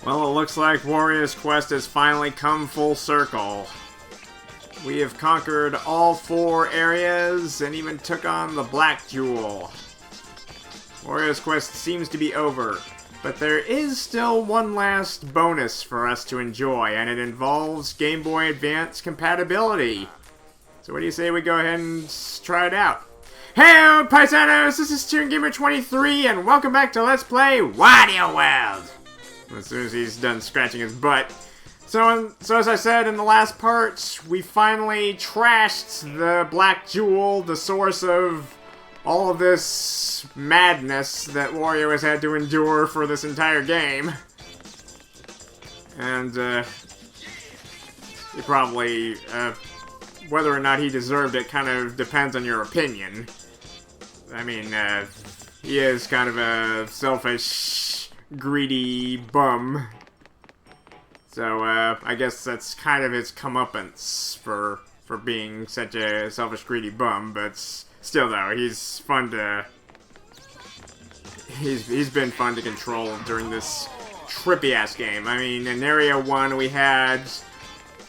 Well, it looks like Wario's quest has finally come full circle. We have conquered all 4 areas and even took on the Black Jewel. Wario's quest seems to be over, but there is still one last bonus for us to enjoy, and it involves Game Boy Advance compatibility. So what do you say we go ahead and try it out? Hey, paisanos! This is TuneGamer23, and welcome back to Let's Play WarioWorld! As soon as he's done scratching his butt. So as I said in the last part, we finally trashed the Black Jewel, the source of all of this madness that Wario has had to endure for this entire game. And, he probably, whether or not he deserved it kind of depends on your opinion. I mean, he is kind of a selfish, greedy bum. So, I guess that's kind of his comeuppance for being such a selfish, greedy bum, but still though, he's fun to... He's been fun to control during this trippy-ass game. I mean, in Area 1 we had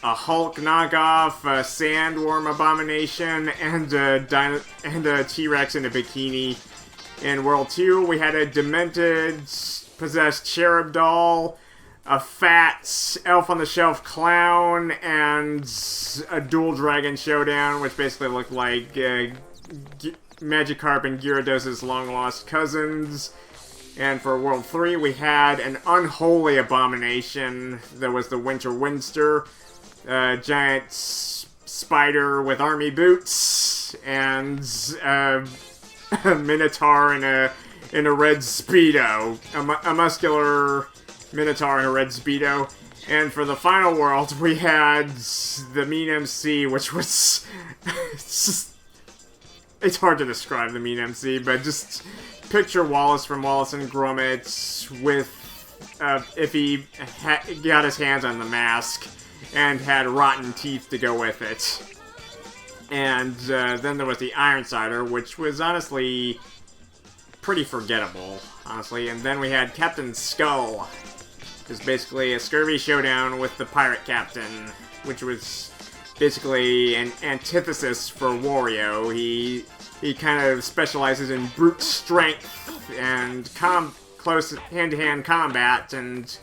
a Hulk knockoff, a Sandworm abomination, and a T-Rex in a bikini. In World 2 we had a demented, possessed cherub doll, a fat elf-on-the-shelf clown, and a dual dragon showdown, which basically looked like Magikarp and Gyarados' long-lost cousins. And for World 3, we had an unholy abomination that was the Winter Winster, a giant spider with army boots, and a Minotaur in a red Speedo, a muscular Minotaur in a red Speedo. And for the final world, we had the Mean MC, which was... it's hard to describe the Mean MC, but just picture Wallace from Wallace and Gromit with, if he got his hands on the mask and had rotten teeth to go with it. And then there was the Ironsider, which was honestly pretty forgettable, honestly. And then we had Captain Skull, which is basically a scurvy showdown with the Pirate Captain, which was basically an antithesis for Wario. He kind of specializes in brute strength and close hand-to-hand combat, and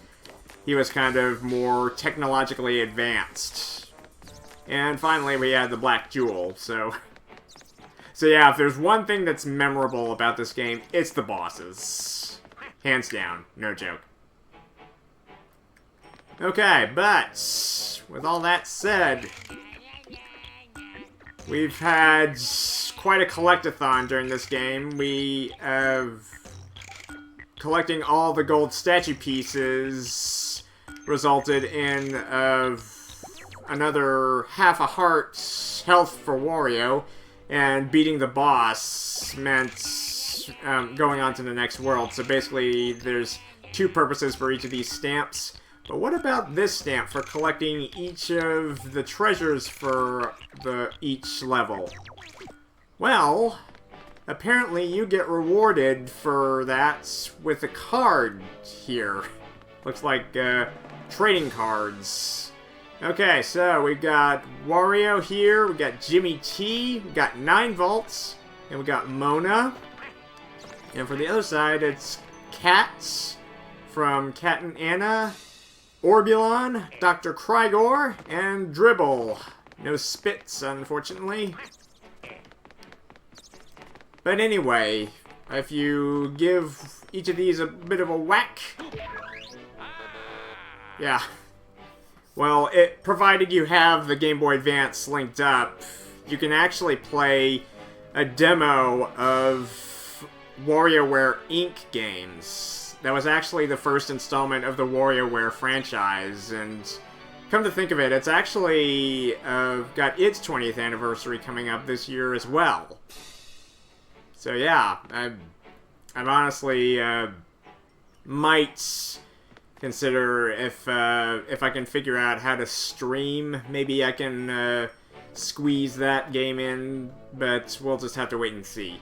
he was kind of more technologically advanced. And finally, we had the Black Jewel, so yeah, if there's one thing that's memorable about this game, it's the bosses. Hands down, no joke. Okay, but with all that said, we've had quite a collectathon during this game. We have collecting all the gold statue pieces resulted in another half a heart health for Wario, and beating the boss meant going on to the next world. So basically, there's 2 purposes for each of these stamps. But what about this stamp for collecting each of the treasures for each level? Well, apparently you get rewarded for that with a card here. Looks like trading cards. Okay, so we've got Wario here, we've got Jimmy T, we've got 9 volts, and we've got Mona. And for the other side, it's Cat from Cat and Anna, Orbulon, Dr. Krygor, and Dribble. No spits, unfortunately. But anyway, if you give each of these a bit of a whack... Yeah. Well, provided you have the Game Boy Advance linked up, you can actually play a demo of WarioWare Inc. games. That was actually the first installment of the WarioWare franchise, and come to think of it, it's actually got its 20th anniversary coming up this year as well. So yeah, I'm honestly might consider if I can figure out how to stream, maybe I can squeeze that game in, but we'll just have to wait and see.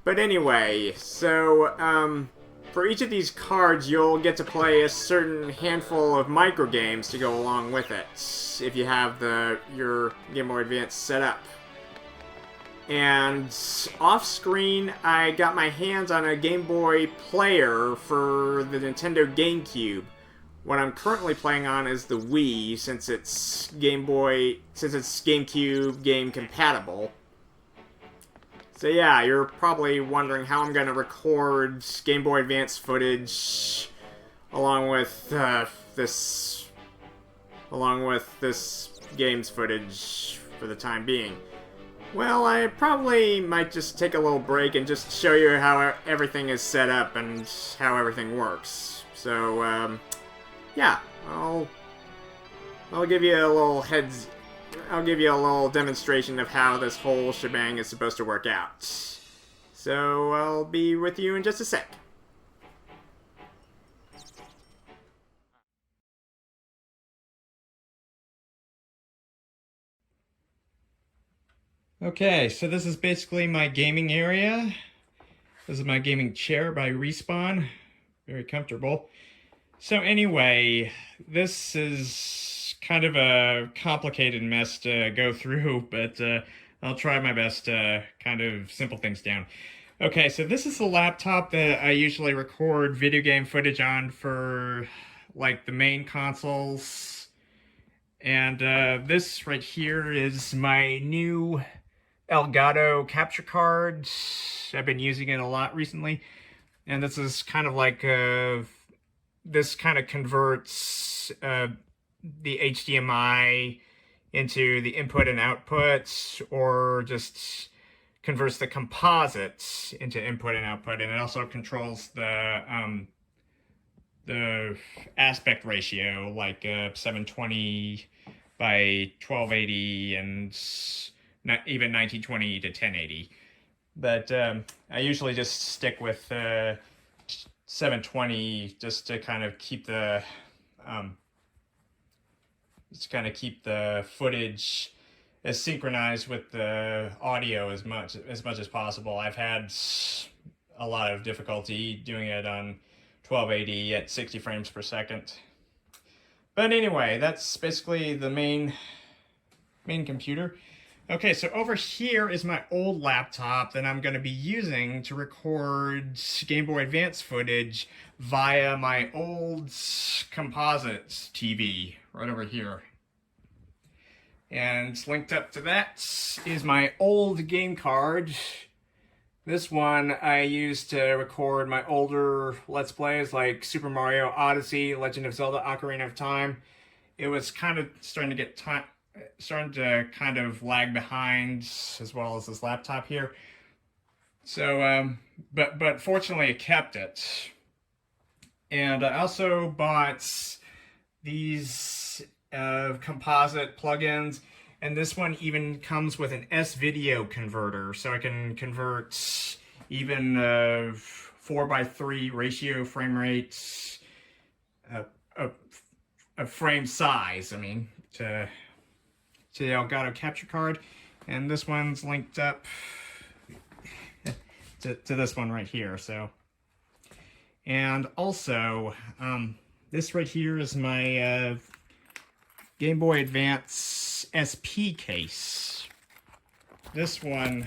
But anyway, so For each of these cards, you'll get to play a certain handful of microgames to go along with it, if you have your Game Boy Advance set up. And off-screen, I got my hands on a Game Boy player for the Nintendo Gamecube. What I'm currently playing on is the Wii, since it's Gamecube game compatible. So yeah, you're probably wondering how I'm going to record Game Boy Advance footage along with this game's footage for the time being. Well, I probably might just take a little break and just show you how everything is set up and how everything works. So, yeah, I'll give you a little demonstration of how this whole shebang is supposed to work out. So, I'll be with you in just a sec. Okay, so this is basically my gaming area. This is my gaming chair by Respawn. Very comfortable. So anyway, this is kind of a complicated mess to go through, but I'll try my best to kind of simple things down. Okay, so this is the laptop that I usually record video game footage on for like the main consoles. And this right here is my new Elgato capture card. I've been using it a lot recently, and this is kind of like this kind of converts the HDMI into the input and output, or just converts the composites into input and output, and it also controls the aspect ratio, like 720 by 1280 and not even 1920 to 1080. But I usually just stick with 720 just to kind of keep the footage as synchronized with the audio as much as possible. I've had a lot of difficulty doing it on 1280 at 60 frames per second. But anyway, that's basically the main computer. Okay, so over here is my old laptop that I'm going to be using to record Game Boy Advance footage via my old composites TV right over here. And linked up to that is my old game card. This one I used to record my older Let's Plays like Super Mario Odyssey, Legend of Zelda Ocarina of Time. It was kind of starting to kind of lag behind, as well as this laptop here. So, but fortunately it kept it. And I also bought these composite plugins, and this one even comes with an S-video converter, so I can convert even 4:3 ratio frame rates, a frame size, I mean, to the Elgato capture card. And this one's linked up to this one right here. So, and also this right here is my Game Boy Advance SP case. This one,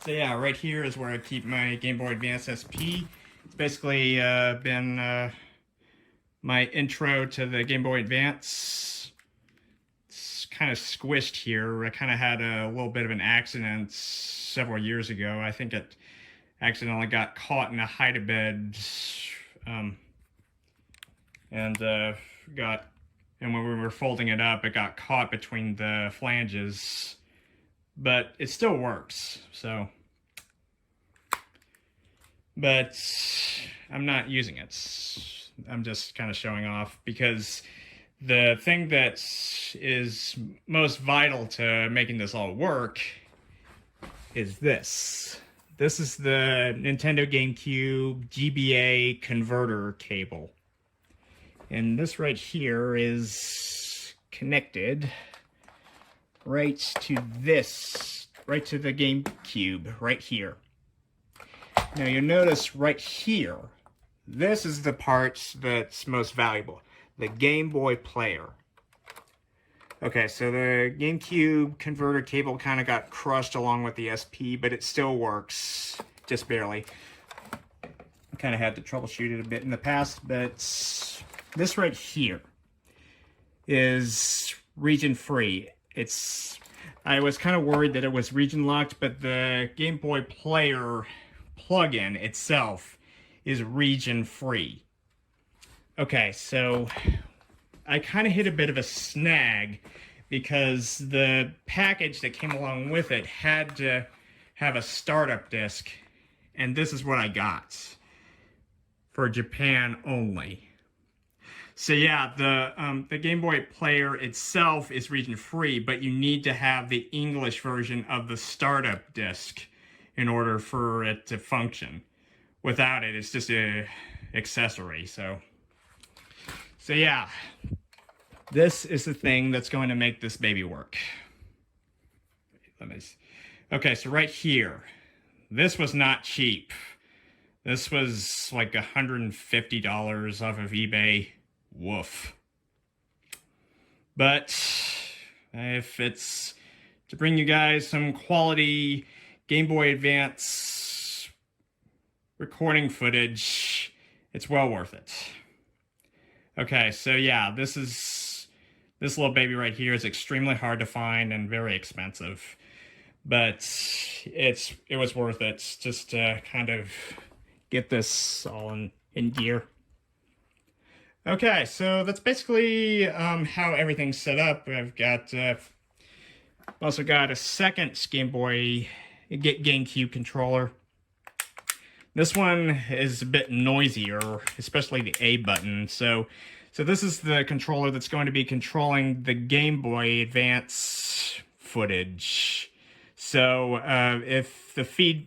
so yeah, right here is where I keep my Game Boy Advance SP. It's basically been my intro to the Game Boy Advance. Kind of squished here. I kind of had a little bit of an accident several years ago. I think it accidentally got caught in a hide-a-bed, and when we were folding it up, it got caught between the flanges, but it still works. So, but I'm not using it. I'm just kind of showing off, because the thing that is most vital to making this all work is this. This is the Nintendo Gamecube GBA converter cable. And this right here is connected right to this, right to the Gamecube, right here. Now you'll notice right here, this is the part that's most valuable. The Game Boy player. Okay, so the GameCube converter cable kind of got crushed along with the SP, but it still works, just barely. I kind of had to troubleshoot it a bit in the past, but this right here is region free. I was kind of worried that it was region locked, but the Game Boy player plugin itself is region free. Okay, so I kind of hit a bit of a snag because the package that came along with it had to have a startup disc, and this is what I got for Japan only. So yeah, the Game Boy player itself is region free, but you need to have the English version of the startup disc in order for it to function. Without it, it's just an accessory. So yeah, this is the thing that's going to make this baby work. Okay, so right here, this was not cheap. This was like $150 off of eBay. Woof. But if it's to bring you guys some quality Game Boy Advance recording footage, it's well worth it. Okay, so yeah, this little baby right here is extremely hard to find and very expensive, but it was worth it just to kind of get this all in gear. Okay, so that's basically how everything's set up. I've also got a second GameCube controller. This one is a bit noisier, especially the A button. So this is the controller that's going to be controlling the Game Boy Advance footage. So if you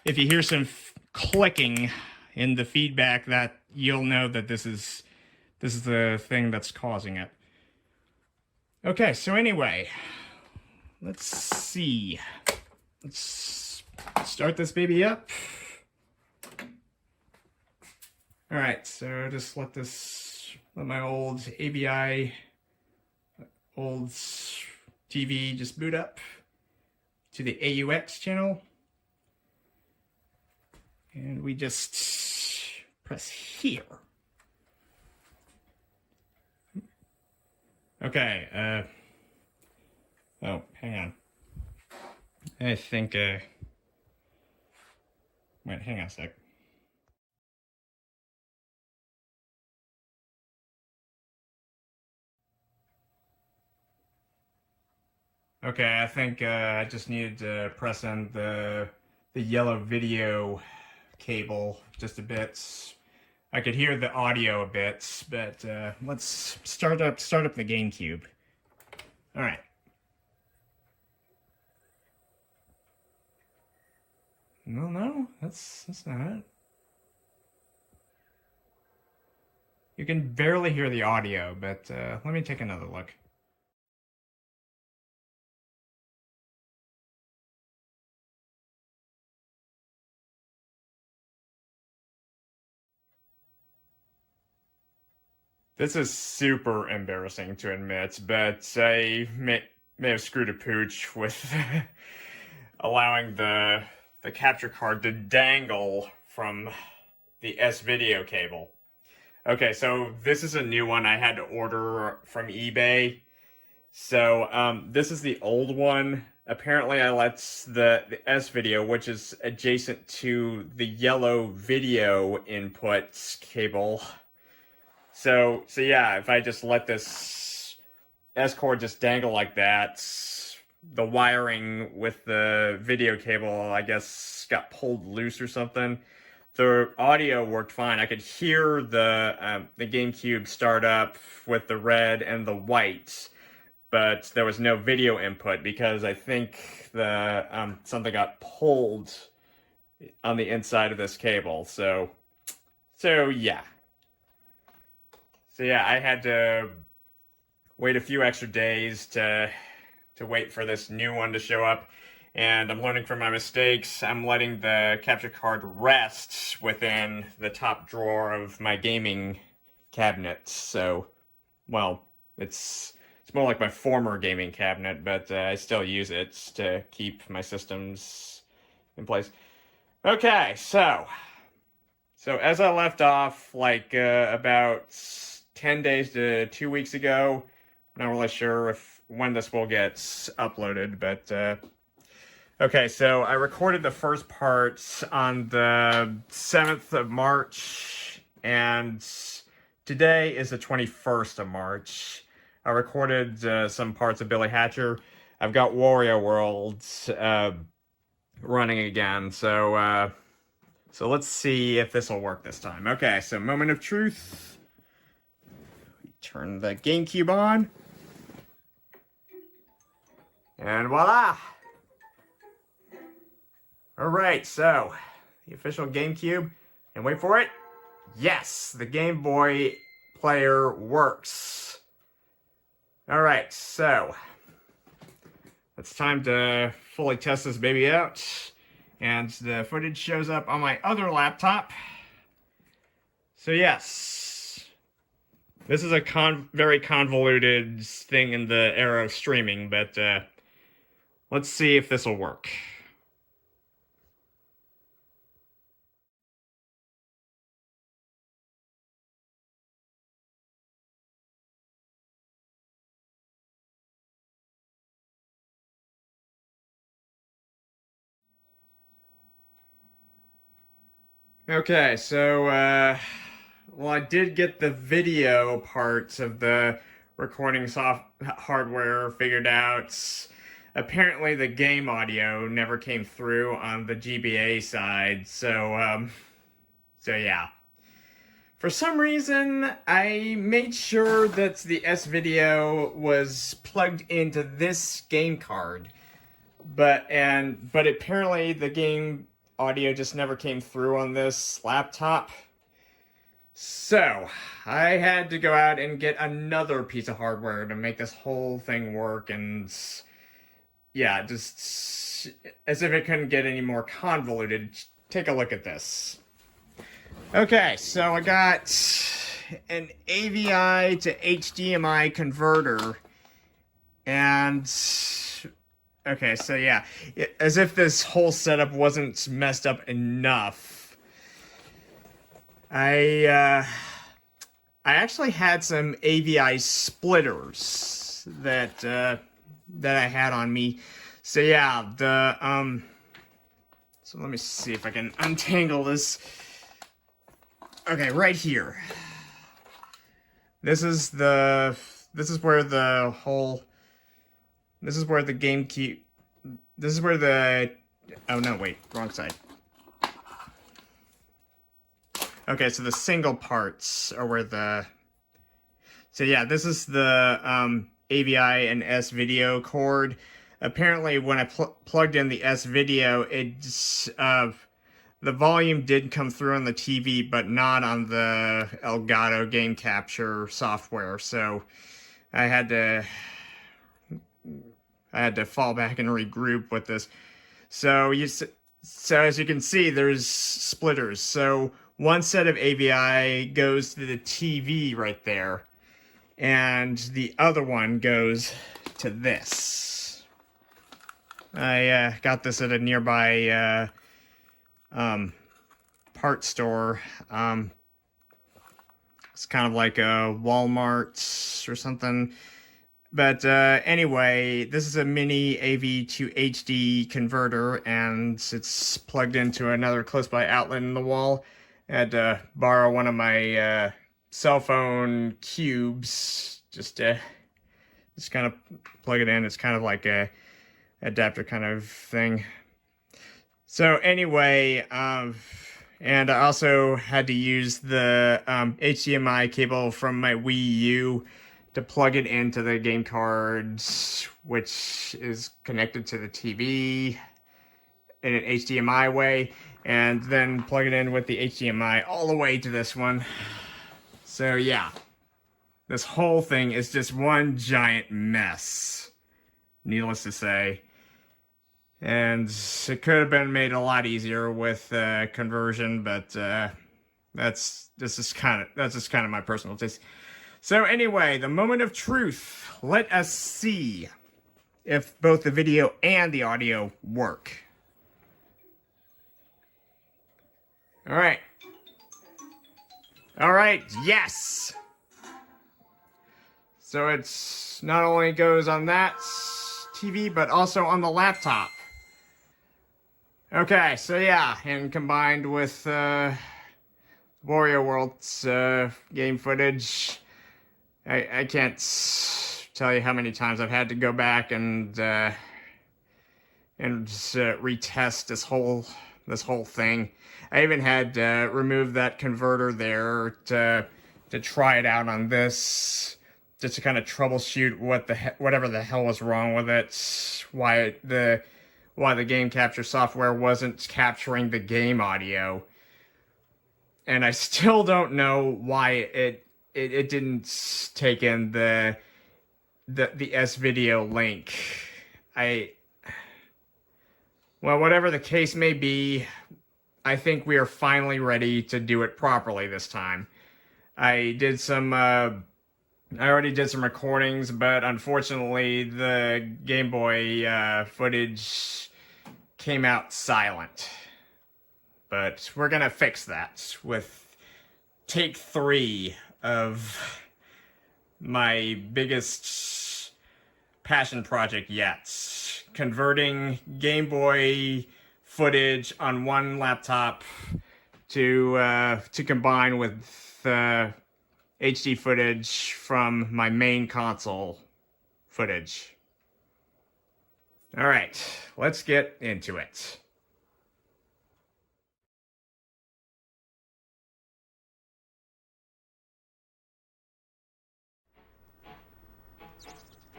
hear some clicking in the feedback, that you'll know that this is the thing that's causing it. Okay, so anyway, let's see. Let's start this baby up. All right, so just let my old AVI old TV just boot up to the AUX channel. And we just press here. Okay, oh, hang on. I think, wait, hang on a sec. Okay, I think I just needed to press in the yellow video cable just a bit. I could hear the audio a bit, but let's start up the GameCube. All right. No, that's not it. You can barely hear the audio, but let me take another look. This is super embarrassing to admit, but I may have screwed a pooch with allowing the capture card to dangle from the S-video cable. Okay, so this is a new one I had to order from eBay. So this is the old one. Apparently I let the S-video, which is adjacent to the yellow video input cable. So yeah, if I just let this S-cord just dangle like that, the wiring with the video cable, I guess, got pulled loose or something. The audio worked fine. I could hear the GameCube start up with the red and the white, but there was no video input because I think the something got pulled on the inside of this cable. So yeah. So yeah, I had to wait a few extra days to wait for this new one to show up. and I'm learning from my mistakes. I'm letting the capture card rest within the top drawer of my gaming cabinet. So, well, it's more like my former gaming cabinet, but I still use it to keep my systems in place. Okay, so as I left off, like about 10 days to 2 weeks ago, I'm not really sure when this will get uploaded, but okay, so I recorded the first part on the 7th of March, and today is the 21st of March. I recorded some parts of Billy Hatcher. I've got WarioWorld running again, so let's see if this will work this time. Okay, so moment of truth. Turn the Gamecube on. And voila! Alright, so the official Gamecube. And wait for it. Yes, the Game Boy player works. Alright, so it's time to fully test this baby out. And the footage shows up on my other laptop. So yes, this is a very convoluted thing in the era of streaming, but let's see if this will work. Okay, so, well, I did get the video parts of the recording hardware figured out. Apparently the game audio never came through on the GBA side, so yeah. For some reason, I made sure that the S-video was plugged into this game card, but apparently the game audio just never came through on this laptop. So, I had to go out and get another piece of hardware to make this whole thing work, and yeah, just as if it couldn't get any more convoluted, take a look at this. Okay, so I got an AVI to HDMI converter, and okay, so yeah, as if this whole setup wasn't messed up enough, I actually had some AVI splitters that I had on me. So yeah, so let me see if I can untangle this. Okay, right here. This is where the GameCube. This is where the. Oh no! Wait, wrong side. Okay, so the single parts are where the. So yeah, this is the AVI and S video cord. Apparently, when I plugged in the S video, the volume did come through on the TV, but not on the Elgato game capture software. So I had to fall back and regroup with this. So as you can see, there's splitters. So one set of AVI goes to the TV right there, and the other one goes to this. I got this at a nearby part store. It's kind of like a Walmart or something. But anyway, this is a mini AV to HD converter, and it's plugged into another close by outlet in the wall. I had to borrow one of my cell phone cubes just to kind of plug it in. It's kind of like a adapter kind of thing. So anyway, and I also had to use the HDMI cable from my Wii U to plug it into the game cards, which is connected to the TV in an HDMI way, and then plug it in with the HDMI all the way to this one. So yeah, this whole thing is just one giant mess, needless to say. And it could have been made a lot easier with conversion, but that's just kind of my personal taste. So anyway, the moment of truth. Let us see if both the video and the audio work. All right. All right. Yes. So it's not only goes on that TV, but also on the laptop. Okay, so yeah, and combined with WarioWorld's game footage, I can't tell you how many times I've had to go back and retest this whole thing. I even had to remove that converter there to try it out on this, just to kind of troubleshoot whatever the hell was wrong with it, why the game capture software wasn't capturing the game audio. And I still don't know why it didn't take in the S-video link. Well, whatever the case may be, I think we are finally ready to do it properly this time. I already did some recordings, but unfortunately the Game Boy footage came out silent. But we're gonna fix that with take 3 of my biggest passion project yet. Converting Game Boy footage on one laptop to combine with HD footage from my main console footage. Alright, let's get into it.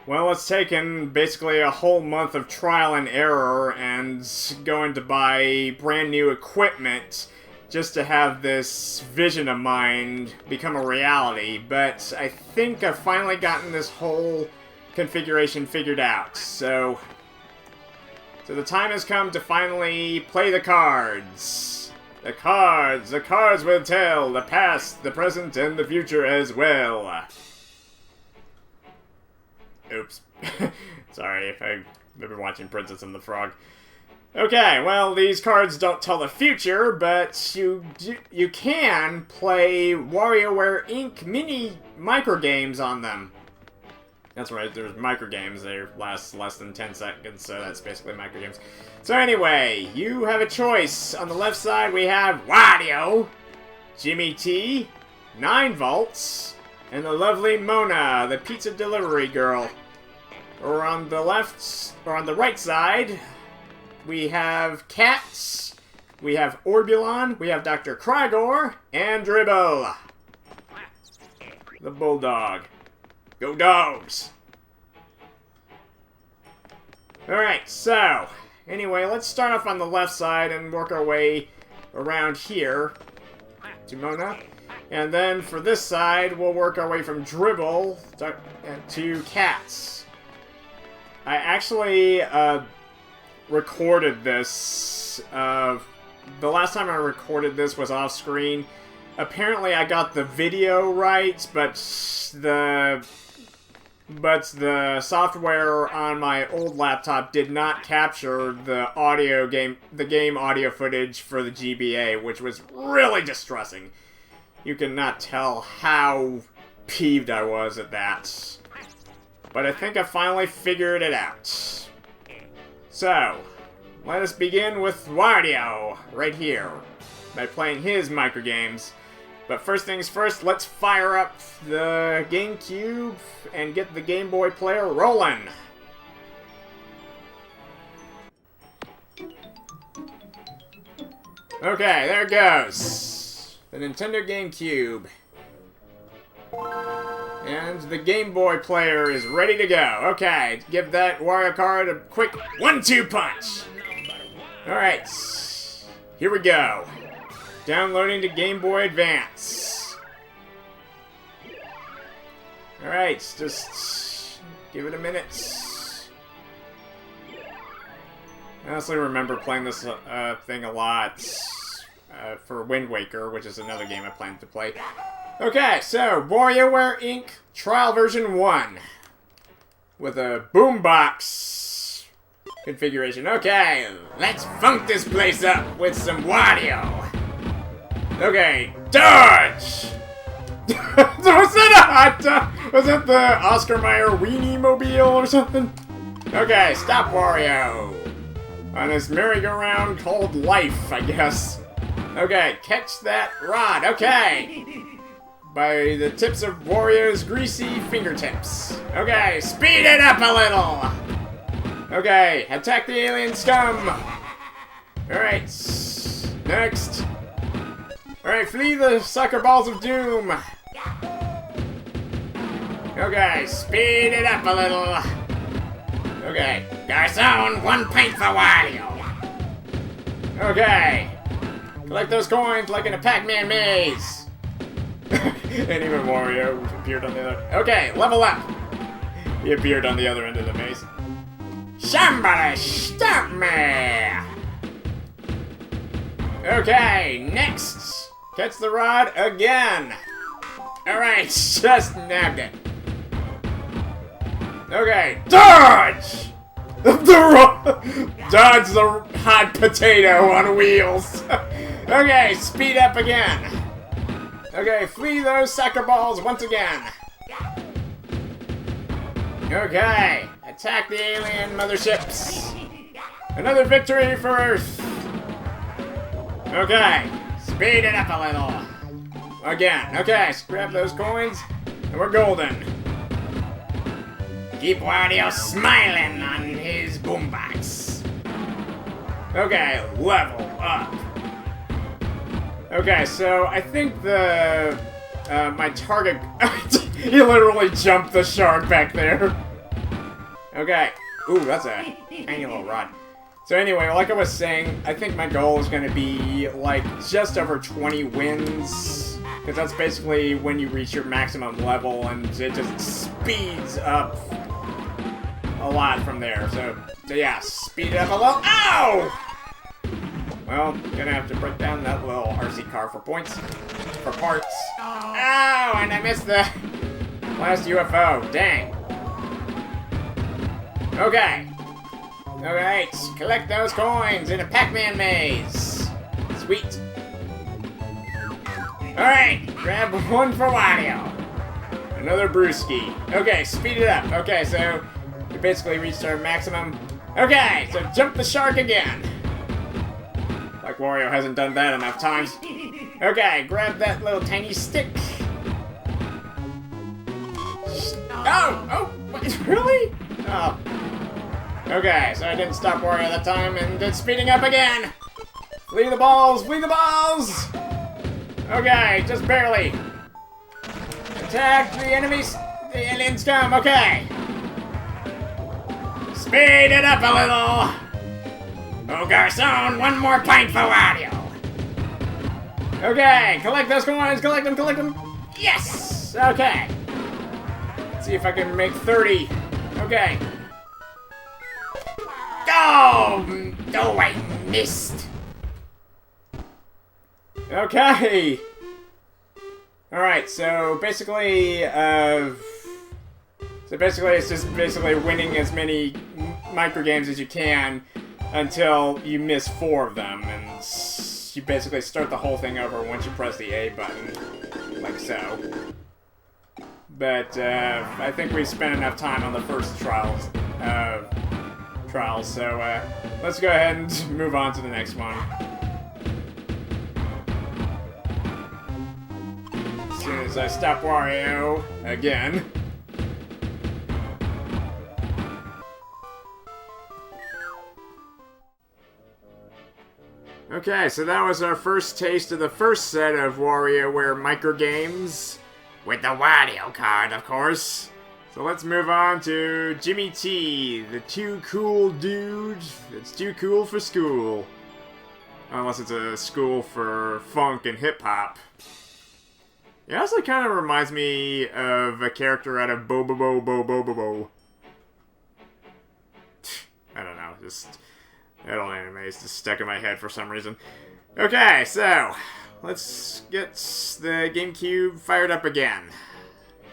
Well, it's taken basically a whole month of trial and error and going to buy brand new equipment just to have this vision of mine become a reality, but I think I've finally gotten this whole configuration figured out, so the time has come to finally play the cards. The cards will tell the past, the present, and the future as well. Oops. Sorry if I've been watching Princess and the Frog. Okay, well, these cards don't tell the future, but you can play WarioWare Inc. mini microgames on them. That's right, there's microgames. They last less than 10 seconds, so that's basically microgames. So anyway, you have a choice. On the left side, we have Wario, Jimmy T, 9 volts, and the lovely Mona, the pizza delivery girl. Or on the left, or on the right side, we have Cats, we have Orbulon, we have Dr. Krygor, and Dribble, the Bulldog. Go Dogs! Alright, so, anyway, let's start off on the left side and work our way around here to Mona. And then for this side, we'll work our way from Dribble to Cats. I actually recorded this. The last time I recorded this was off screen. Apparently I got the video right, but the software on my old laptop did not capture the game audio footage for the GBA, which was really distressing. You cannot tell how peeved I was at that. But I think I finally figured it out. So, let us begin with Wario, right here, by playing his microgames. But first things first, let's fire up the Gamecube and get the Game Boy player rolling. Okay, there it goes. The Nintendo Gamecube. And the Game Boy player is ready to go. Okay, give that Wario card a quick 1-2 punch. Alright, here we go. Downloading to Game Boy Advance. Alright, just give it a minute. I honestly remember playing this thing a lot for Wind Waker, which is another game I plan to play. Okay, so WarioWare Inc. Trial Version 1 with a boombox configuration. Okay, let's funk this place up with some Wario. Okay, dodge! Was that a hot dog? Was that the Oscar Mayer Weenie Mobile or something? Okay, stop Wario. On this merry-go-round called life, I guess. Okay, catch that rod. Okay. By the tips of Wario's greasy fingertips. Okay, speed it up a little. Okay, attack the alien scum. Alright, next. Alright, flee the sucker balls of doom. Okay, speed it up a little. Okay, Garçon, 1 pint for Wario. Okay, collect those coins like in a Pac-Man maze. And even Wario appeared on the other. Okay, level up. He appeared on the other end of the maze. Somebody stop me! Okay, next. Catch the rod again. Alright, just nabbed it. Okay, dodge! Dodge the hot potato on wheels. Okay, speed up again. Okay, flee those soccer balls once again. Okay, attack the alien motherships. Another victory for Earth. Okay, speed it up a little. Again, okay, grab those coins, and we're golden. Keep Wario smiling on his boombox. Okay, level up. Okay, so I think the my target. He literally jumped the shark back there. Okay. Ooh, that's a tiny little rod. So anyway, like I was saying, I think my goal is going to be like just over 20 wins, because that's basically when you reach your maximum level, and it just speeds up a lot from there. So yeah, speed it up a little. Ow! Well, gonna have to break down that little RC car for points, for parts. Ow! And I missed the last UFO. Dang. Okay. Alright, collect those coins in a Pac-Man maze. Sweet. Alright, grab one for Wario. Another brewski. Okay, speed it up. Okay, so we basically reached our maximum. Okay, so jump the shark again. Like Wario hasn't done that enough times. Okay, grab that little tiny stick. Oh, what, really? Oh. Okay, so I didn't stop Wario that time, and it's speeding up again! Flee the balls! Flee the balls! Okay, just barely. Attack the enemies! The alien scum, okay! Speed it up a little! Oh, Garçon, 1 more pint for Wario! Okay, collect those coins! Collect them, collect them! Yes! Okay. Let's see if I can make 30. Okay. Oh! Oh, I missed! Okay! Alright, so basically, it's just basically winning as many microgames as you can until you miss 4 of them, and you basically start the whole thing over once you press the A button, like so. But, I think we spent enough time on the first trials, so let's go ahead and move on to the next one. As soon as I stop Wario again. Okay, so that was our first taste of the first set of WarioWare microgames. With the Wario card, of course. So let's move on to Jimmy T, the too cool dude that's too cool for school. Unless it's a school for funk and hip-hop. It also kind of reminds me of a character out of Bo Bo Bo Bo Bo Bo Bo. I don't know, just That old anime is just stuck in my head for some reason. Okay, so let's get the GameCube fired up again.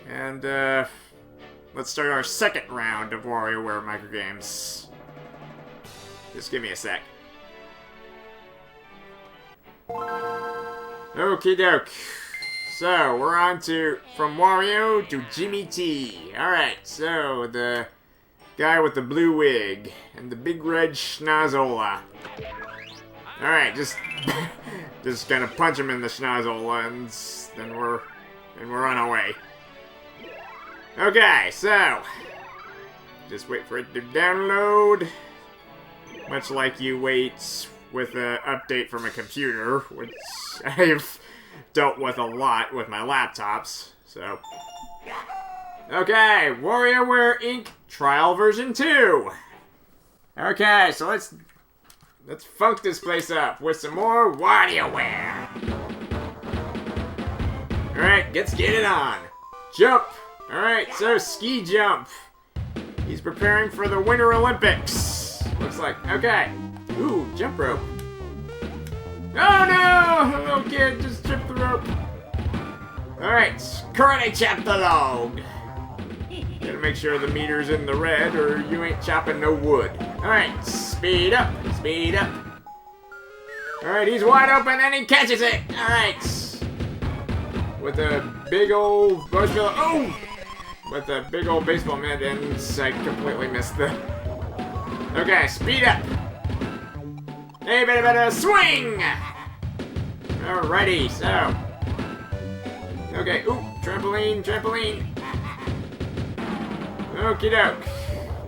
And let's start our second round of WarioWare microgames. Just give me a sec. Okie doke. So, we're on to from Wario to Jimmy T. Alright, so the guy with the blue wig and the big red schnozola. Alright, just gonna punch him in the schnozola and then we're on our way. Okay, so just wait for it to download. Much like you wait with an update from a computer, which I've dealt with a lot with my laptops, so. Okay, WarioWare Inc. Trial Version 2. Okay, so let's funk this place up with some more WarioWare. Alright, let's get it on. Jump! Alright, so ski jump. He's preparing for the Winter Olympics. Looks like, okay. Ooh, jump rope. Oh no! Little kid just tripped the rope. Alright, karate chop the log. Gotta make sure the meter's in the red or you ain't chopping no wood. Alright, speed up, speed up. Alright, he's wide open and he catches it. Alright. With a big old marshmallow. Oh! With a big old baseball mitt and I completely missed the... Okay, speed up. Hey, better swing! Alrighty, so. Okay, ooh, trampoline, trampoline. Okie doke.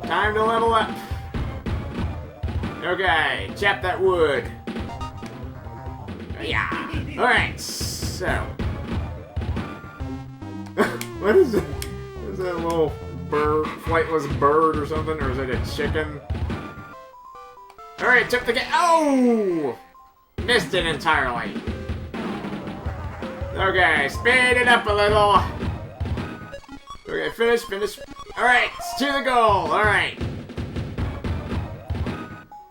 Time to level up. Okay, chop that wood. Yeah. Alright, so. What is it? Is that a little bird, flightless bird or something? Or is it a chicken? Alright, took the oh! Missed it entirely. Okay, speed it up a little. Okay, finish. Alright, to the goal. Alright.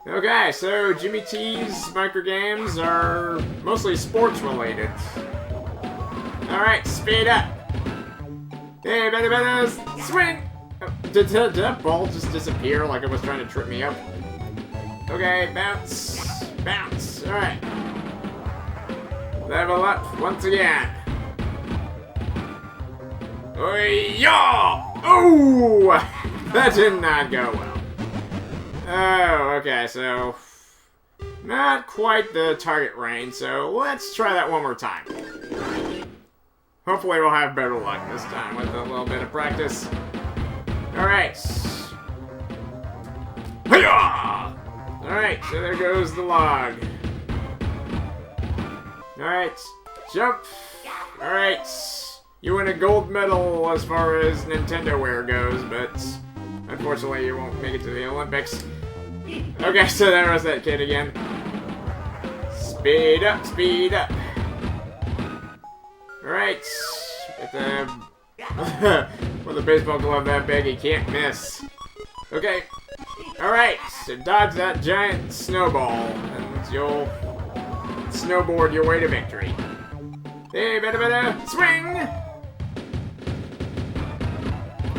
Okay, so Jimmy T's microgames are mostly sports related. Alright, speed up. Hey, better swing! Oh, did that ball just disappear like it was trying to trip me up? Okay, bounce. Bounce. Alright. Level up once again. Oh, oh! That did not go well. Oh, okay, so not quite the target range, so let's try that one more time. Hopefully we'll have better luck this time with a little bit of practice. Alright. Hiya! Alright, so there goes the log. Alright, jump. Alright, you win a gold medal as far as Nintendoware goes, but unfortunately you won't make it to the Olympics. Okay, so there was that kid again. Speed up, speed up. Alright, with a baseball glove that big, he can't miss. Okay, alright, so dodge that giant snowball, and you'll snowboard your way to victory. Hey, better swing!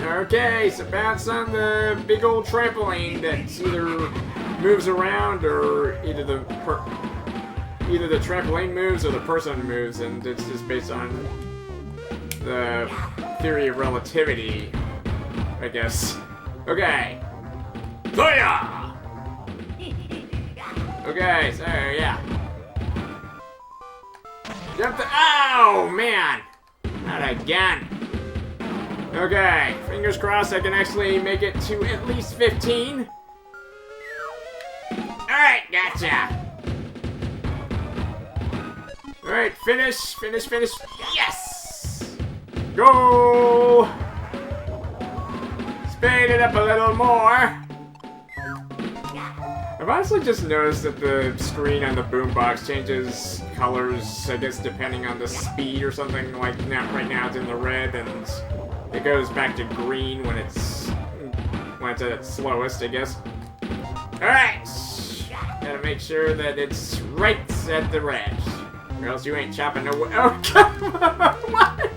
Okay, so bounce on the big old trampoline that either moves around or either the trampoline moves or the person moves, and it's just based on the theory of relativity, I guess. Okay. Hiya! Okay, so yeah. Jump the— oh, man! Not again. Okay, fingers crossed I can actually make it to at least 15. Alright, gotcha! Alright, finish. Yes! Go! Speed it up a little more. I've honestly just noticed that the screen on the boombox changes colors, I guess, depending on the speed or something. Like now, right now it's in the red, and it goes back to green when it's at its slowest, I guess. Alright! make sure that it's right at the red. Or else you ain't chopping no wood. Oh, come on! What?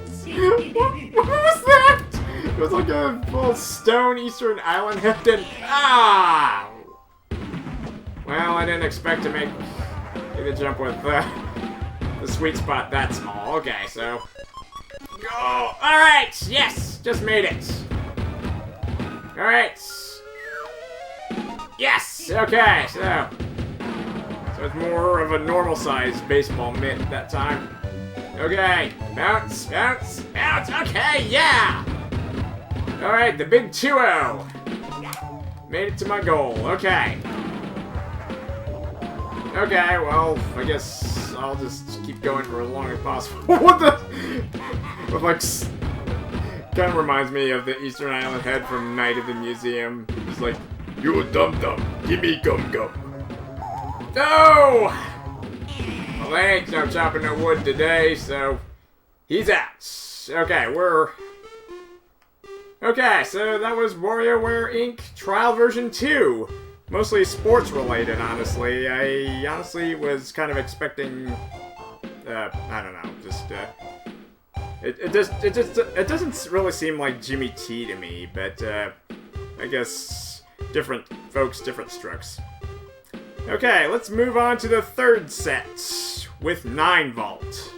What was that? It was like a little stone Eastern Island head and... Ah! Well, I didn't expect to make the jump with the sweet spot that small. Okay, so... Go! Alright! Yes! Just made it. Alright. Yes! Okay, so it's more of a normal-sized baseball mitt that time. Okay, bounce, bounce, bounce. Okay, yeah! Alright, the big 2-0. Made it to my goal. Okay. Okay, well, I guess I'll just keep going for as long as possible. What the? With like, kind of reminds me of the Eastern Island head from Night at the Museum. It's like, you a dum-dum, gimme gum-gum. No! Well, I ain't no chopping no wood today, so he's out. Okay, Okay, so that was WarioWare Inc. Trial Version 2. Mostly sports related, honestly. I honestly was kind of expecting, I don't know, just, it doesn't really seem like Jimmy T to me, but, I guess different folks, different strokes. Okay, let's move on to the third set with 9 Vault.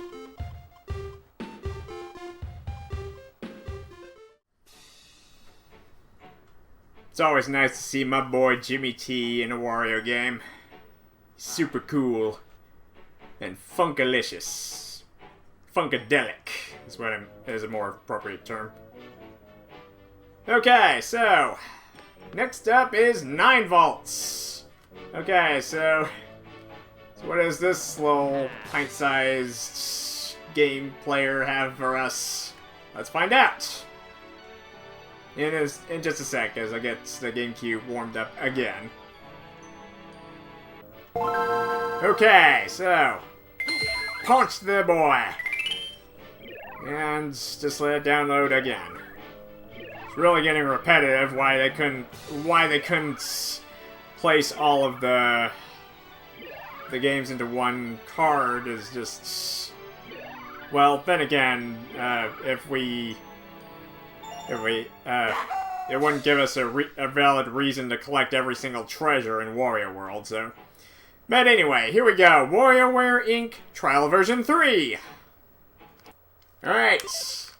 It's always nice to see my boy Jimmy T in a Wario game. He's super cool and funkalicious. Funkadelic is a more appropriate term. Okay, so next up is 9 Vaults. Okay, so what does this little pint-sized game player have for us? Let's find out. In just a sec, as I get the Gamecube warmed up again. Okay, so punch the boy, and just let it download again. It's really getting repetitive. Why they couldn't place all of the games into one card is just, well. Then again, it wouldn't give us a valid reason to collect every single treasure in WarioWorld, so. But anyway, here we go. WarioWare Inc. Trial Version 3. Alright.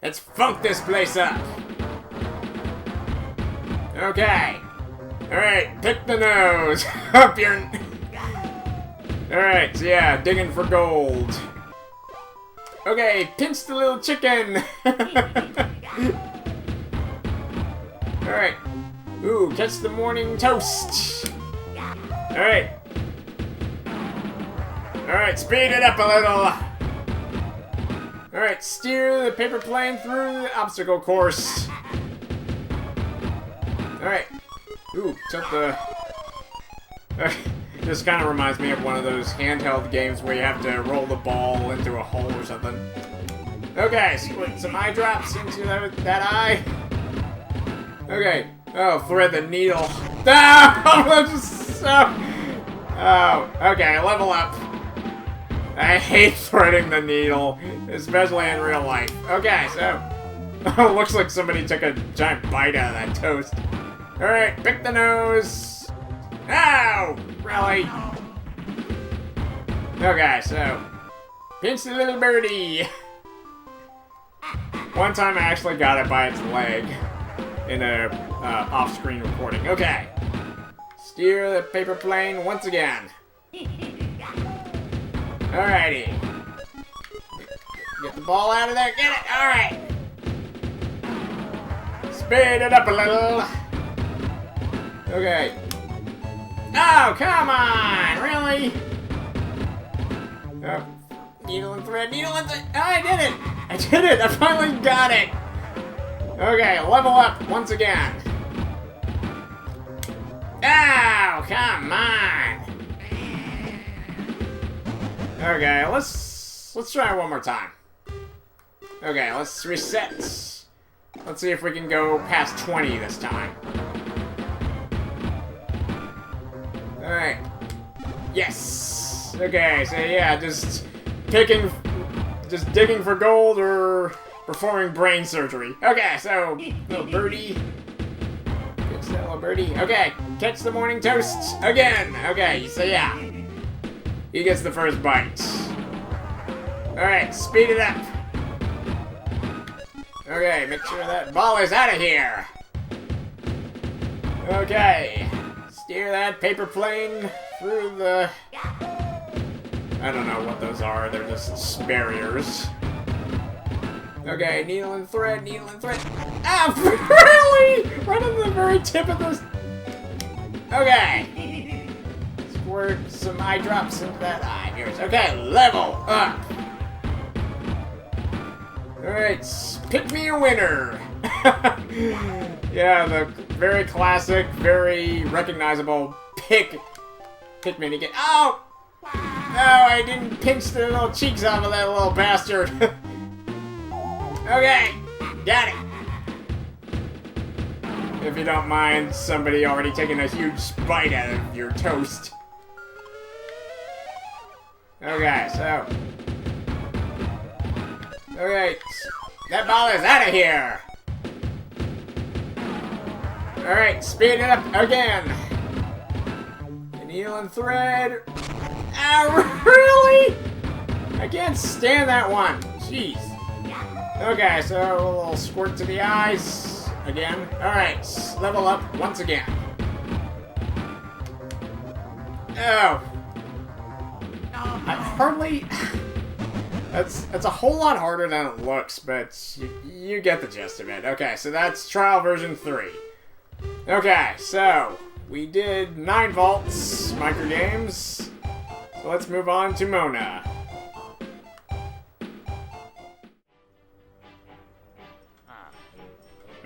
Let's funk this place up. Okay. Alright, pick the nose. Up your... Alright, so yeah, digging for gold. Okay, pinch the little chicken. Alright. Ooh, catch the morning toast. Alright. Alright, speed it up a little. Alright, steer the paper plane through the obstacle course. Alright. Ooh, took the... This kind of reminds me of one of those handheld games where you have to roll the ball into a hole or something. Okay, split some eye drops into that eye. Okay. Oh, thread the needle. Ah! Oh, okay, level up. I hate threading the needle, especially in real life. Okay, so... looks like somebody took a giant bite out of that toast. Alright, pick the nose. Ow! Really? Okay, so... pinch the little birdie. One time I actually got it by its leg in a off-screen recording. Okay. Steer the paper plane once again. Alrighty. Get the ball out of there. Get it! Alright. Speed it up a little. Okay. Oh, come on! Really? Oh. Needle and thread, needle and thread. Oh, I did it! I did it! I finally got it! Okay, level up once again. Oh, come on! Okay, let's try it one more time. Okay, let's reset. Let's see if we can go past 20 this time. Alright. Yes! Okay, so yeah, just digging for gold or performing brain surgery. Okay, so, little birdie. Catch that little birdie. Okay, catch the morning toast again. Okay, so yeah. He gets the first bite. Alright, speed it up. Okay, make sure that ball is out of here. Okay. Steer that paper plane through the... I don't know what those are. They're just barriers. Okay, needle and thread, needle and thread. Ah, really? Right on the very tip of this... Okay. Squirt some eye drops into that eye. Here's... Okay, level up. Alright, pick me a winner. Yeah, the very classic, very recognizable pick me again. Oh! No, I didn't pinch the little cheeks off of that little bastard. Okay, got it. If you don't mind somebody already taking a huge bite out of your toast. Okay, so... Okay, that ball is out of here! Alright, speed it up again! Needle and thread... Ah, really? I can't stand that one! Jeez. Okay, so a little squirt to the eyes again. Alright, level up once again. Oh. I hardly... That's a whole lot harder than it looks, but you get the gist of it. Okay, so that's trial version 3. Okay, so we did 9 vaults, microgames. So let's move on to Mona.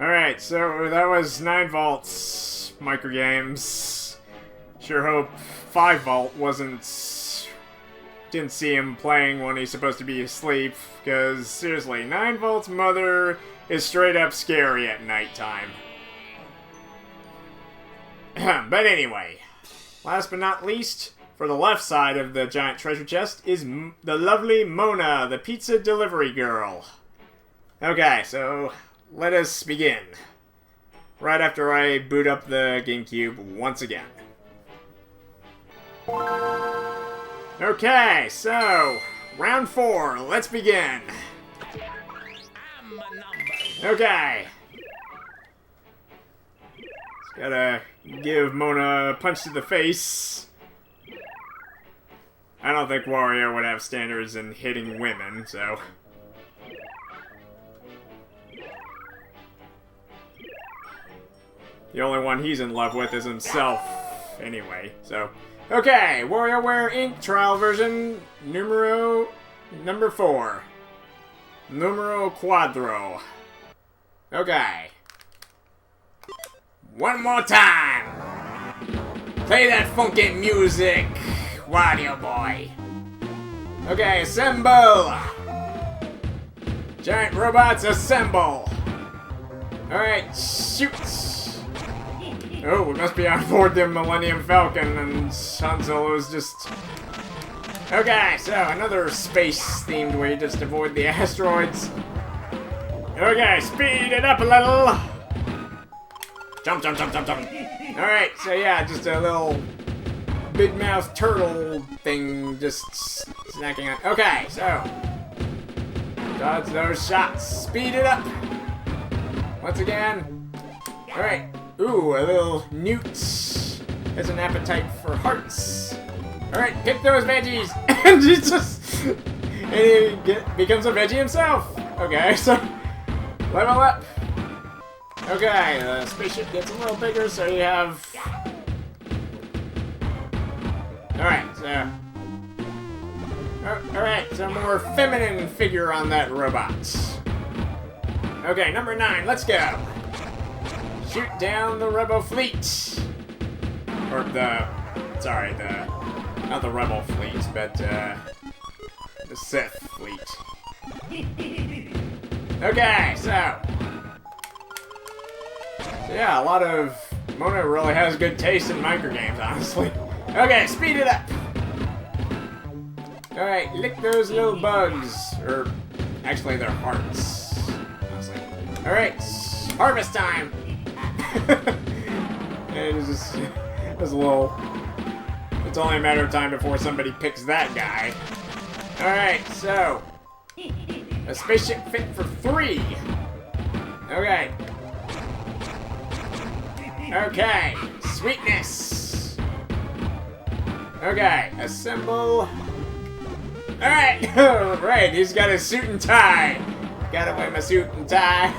Alright, so that was 9 vaults, microgames. Sure hope 5 vault didn't see him playing when he's supposed to be asleep, because seriously, 9 volt's mother is straight up scary at nighttime. But anyway, last but not least, for the left side of the giant treasure chest is the lovely Mona, the pizza delivery girl. Okay, so let us begin. Right after I boot up the Gamecube once again. Okay, so, round 4, let's begin. Okay. Just gotta give Mona a punch to the face. I don't think Wario would have standards in hitting women, so... The only one he's in love with is himself, anyway, so... Okay, WarioWare Inc. trial version number 4. Numero cuadro. Okay. One more time! Play that funky music, Wario boy. Okay, assemble! Giant robots, assemble! Alright, shoot! Oh, we must be on board the Millennium Falcon, and Han Solo's just... Okay, so another space-themed way just to avoid the asteroids. Okay, speed it up a little! Jump, jump, jump, jump, jump! Alright, so yeah, just a little big mouth turtle thing just snacking on... Okay, so... Dodge those shots, speed it up! Once again. Alright. Ooh, a little newt has an appetite for hearts. Alright, pick those veggies! And he just... And he becomes a veggie himself! Okay, so... Level up! Okay, the spaceship gets a little bigger, so you have... Alright, so... Alright, so more feminine figure on that robot. Okay, number 9, let's go! Shoot down the Rebel fleet! Or the... Sorry, not the Rebel fleet, but, the Sith fleet. Okay, so... Yeah, a lot of... Mona really has good taste in microgames, honestly. Okay, speed it up! Alright, lick those little bugs. Or, actually, they're hearts. Honestly. Alright, harvest time! And it was a little... It's only a matter of time before somebody picks that guy. Alright, so... A spaceship fit for 3! Okay. Okay, sweetness! Okay, assemble... Alright! Right, he's got a suit and tie! Gotta wear my suit and tie!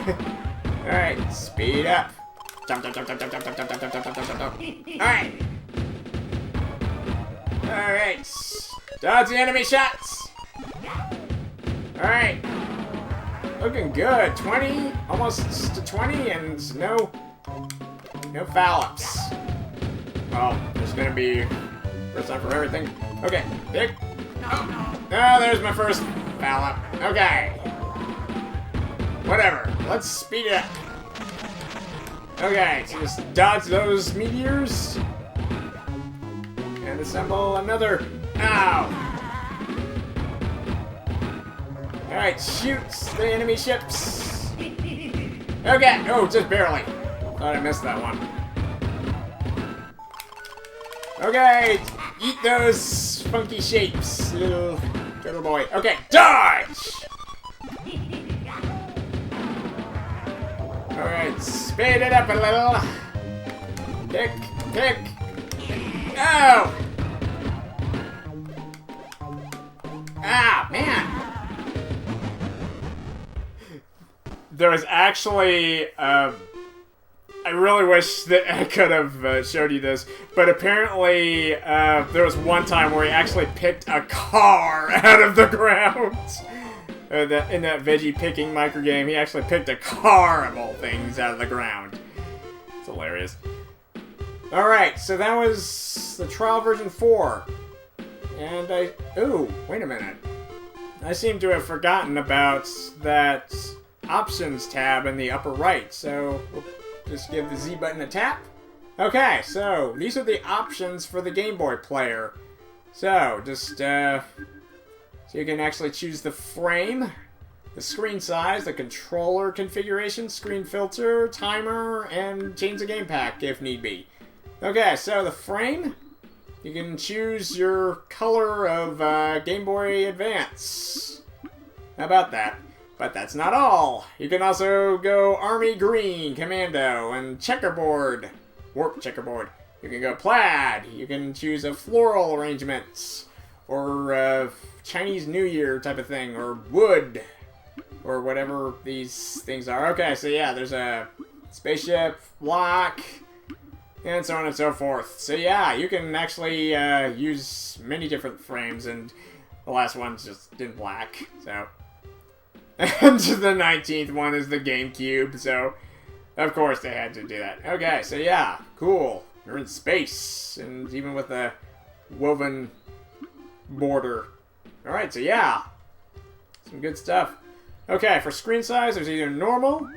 Alright, speed up! Jump, jump, jump, jump, jump, jump, jump, jump, jump, jump, jump, jump, jump. Alright! Alright! Dodge the enemy shots! Alright! Looking good. 20, almost to 20, and no foul-ups. Well, there's gonna be first time for everything. Okay, pick. Oh, there's my first foul-up. Okay. Whatever. Let's speed it up. Okay, so just dodge those meteors. And assemble another. Ow! Alright, shoot the enemy ships. Okay, oh, just barely. Thought I missed that one. Okay, eat those funky shapes, little boy. Okay, dodge! Alright, speed it up a little. Kick, kick. Oh! Ah, man! There was actually, I really wish that I could have showed you this, but apparently there was one time where he actually picked a car out of the ground. In that veggie picking microgame, he actually picked a car of all things out of the ground. It's hilarious. Alright, so that was the trial version 4. And ooh, wait a minute. I seem to have forgotten about that options tab in the upper right, so we'll just give the Z button a tap. Okay, so these are the options for the Game Boy player. So just so you can actually choose the frame, the screen size, the controller configuration, screen filter, timer, and change the game pack if need be. Okay, so the frame, you can choose your color of Game Boy Advance. How about that? But that's not all. You can also go Army Green, Commando, and Checkerboard. Warp Checkerboard. You can go Plaid. You can choose a floral arrangement. Or Chinese New Year type of thing. Or Wood. Or whatever these things are. Okay, so yeah, there's a spaceship, block, and so on and so forth. So yeah, you can actually use many different frames, and the last one's just in black, so... And the 19th one is the Gamecube, so of course they had to do that. Okay, so yeah, cool. We're in space, and even with a woven border. Alright, so yeah. Some good stuff. Okay, for screen size, there's either normal,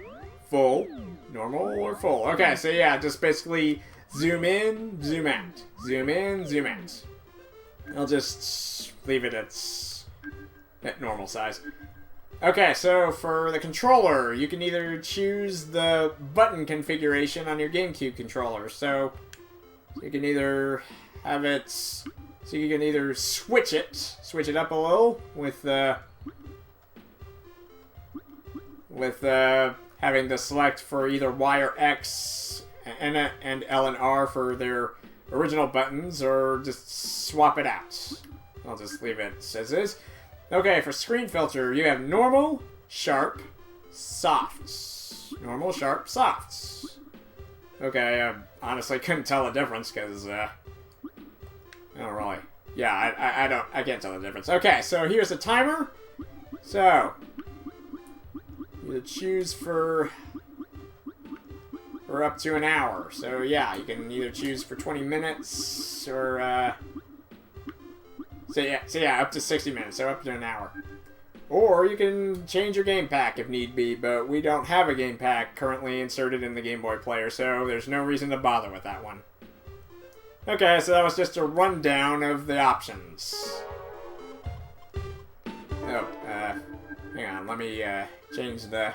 full, normal, or full. Okay, so yeah, just basically zoom in, zoom out. Zoom in, zoom out. I'll just leave it at normal size. Okay, so for the controller, you can either choose the button configuration on your GameCube controller. So you can either have it, so you can either switch it up a little with having to select for either Y or X and L and R for their original buttons, or just swap it out. I'll just leave it as is. Okay, for screen filter, you have normal, sharp, soft. Normal, sharp, soft. Okay, I honestly couldn't tell the difference because, I don't really... Yeah, I can't tell the difference. Okay, so here's the timer. So, you choose for up to an hour. So yeah, you can either choose for 20 minutes or, so yeah, up to 60 minutes, so up to an hour. Or you can change your game pack if need be, but we don't have a game pack currently inserted in the Game Boy player, so there's no reason to bother with that one. Okay, so that was just a rundown of the options. Hang on, let me change the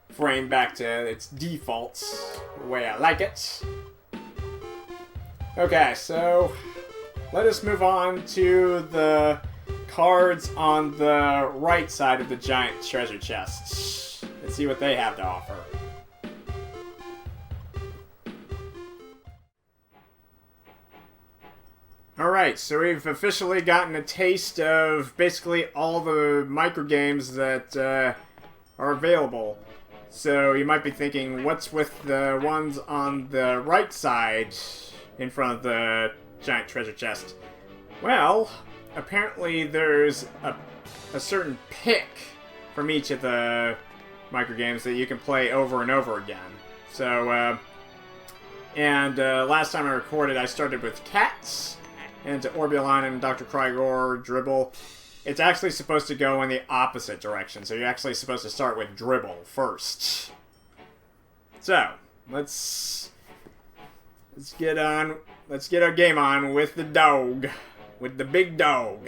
frame back to its defaults, the way I like it. Okay, so let us move on to the cards on the right side of the giant treasure chest. Let's see what they have to offer. Alright, so we've officially gotten a taste of basically all the microgames that are available. So you might be thinking, what's with the ones on the right side in front of the giant treasure chest? Well, apparently there's a certain pick from each of the microgames that you can play over and over again. So, last time I recorded, I started with Cats, and to Orbulon and Dr. Krygor, Dribble. It's actually supposed to go in the opposite direction, so you're actually supposed to start with Dribble first. So, let's get our game on with the dog. With the big dog.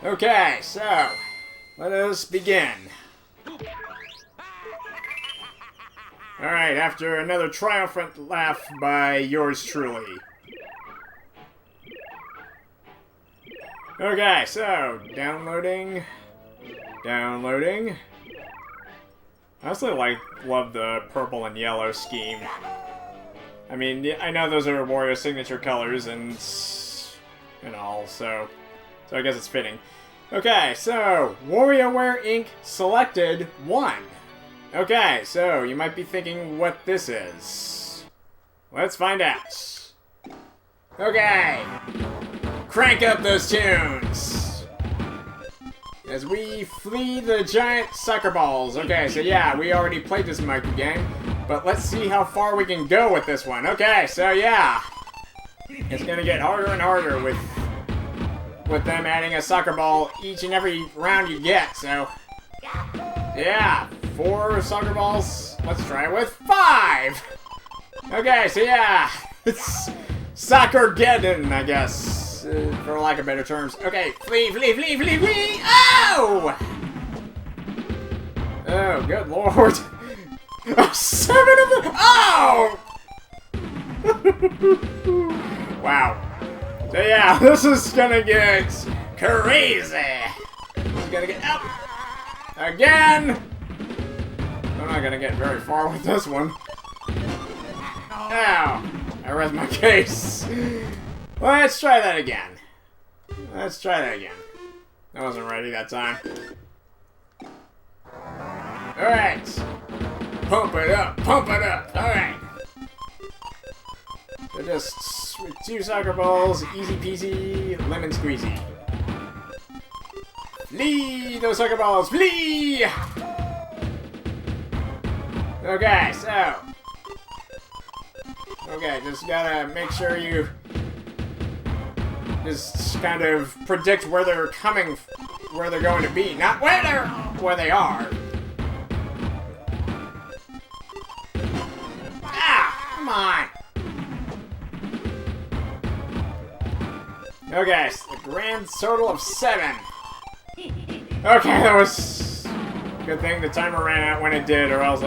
Okay, so let us begin. Alright, after another triumphant laugh by yours truly. Okay, so downloading. I also love the purple and yellow scheme. I mean, I know those are Wario signature colors and all, so I guess it's fitting. Okay, so WarioWare Inc. selected 1. Okay, so you might be thinking what this is. Let's find out. Okay, crank up those tunes as we flee the giant soccer balls. Okay, so yeah, we already played this micro game, but let's see how far we can go with this one. Okay, so yeah, it's gonna get harder and harder with them adding a soccer ball each and every round you get. So yeah, 4 soccer balls. Let's try it with 5. Okay, so yeah, it's Soccer-geddon, I guess, for lack of better terms. Okay, flee! Oh! Oh, good lord. 7 of them! Oh! Wow. So yeah, this is gonna get crazy. It's gonna get up again. I'm not gonna get very far with this one. Ow! I rest my case. Let's try that again. I wasn't ready that time. Alright. Pump it up. Alright. So just with 2 soccer balls, easy peasy, lemon squeezy. Flee! Those soccer balls, flee! Okay, so. Okay, just gotta make sure you just kind of predict where they're coming, where they're going to be, not where they are. Ah, come on. Okay, so the grand total of 7. Okay, that was a good thing the timer ran out when it did, or else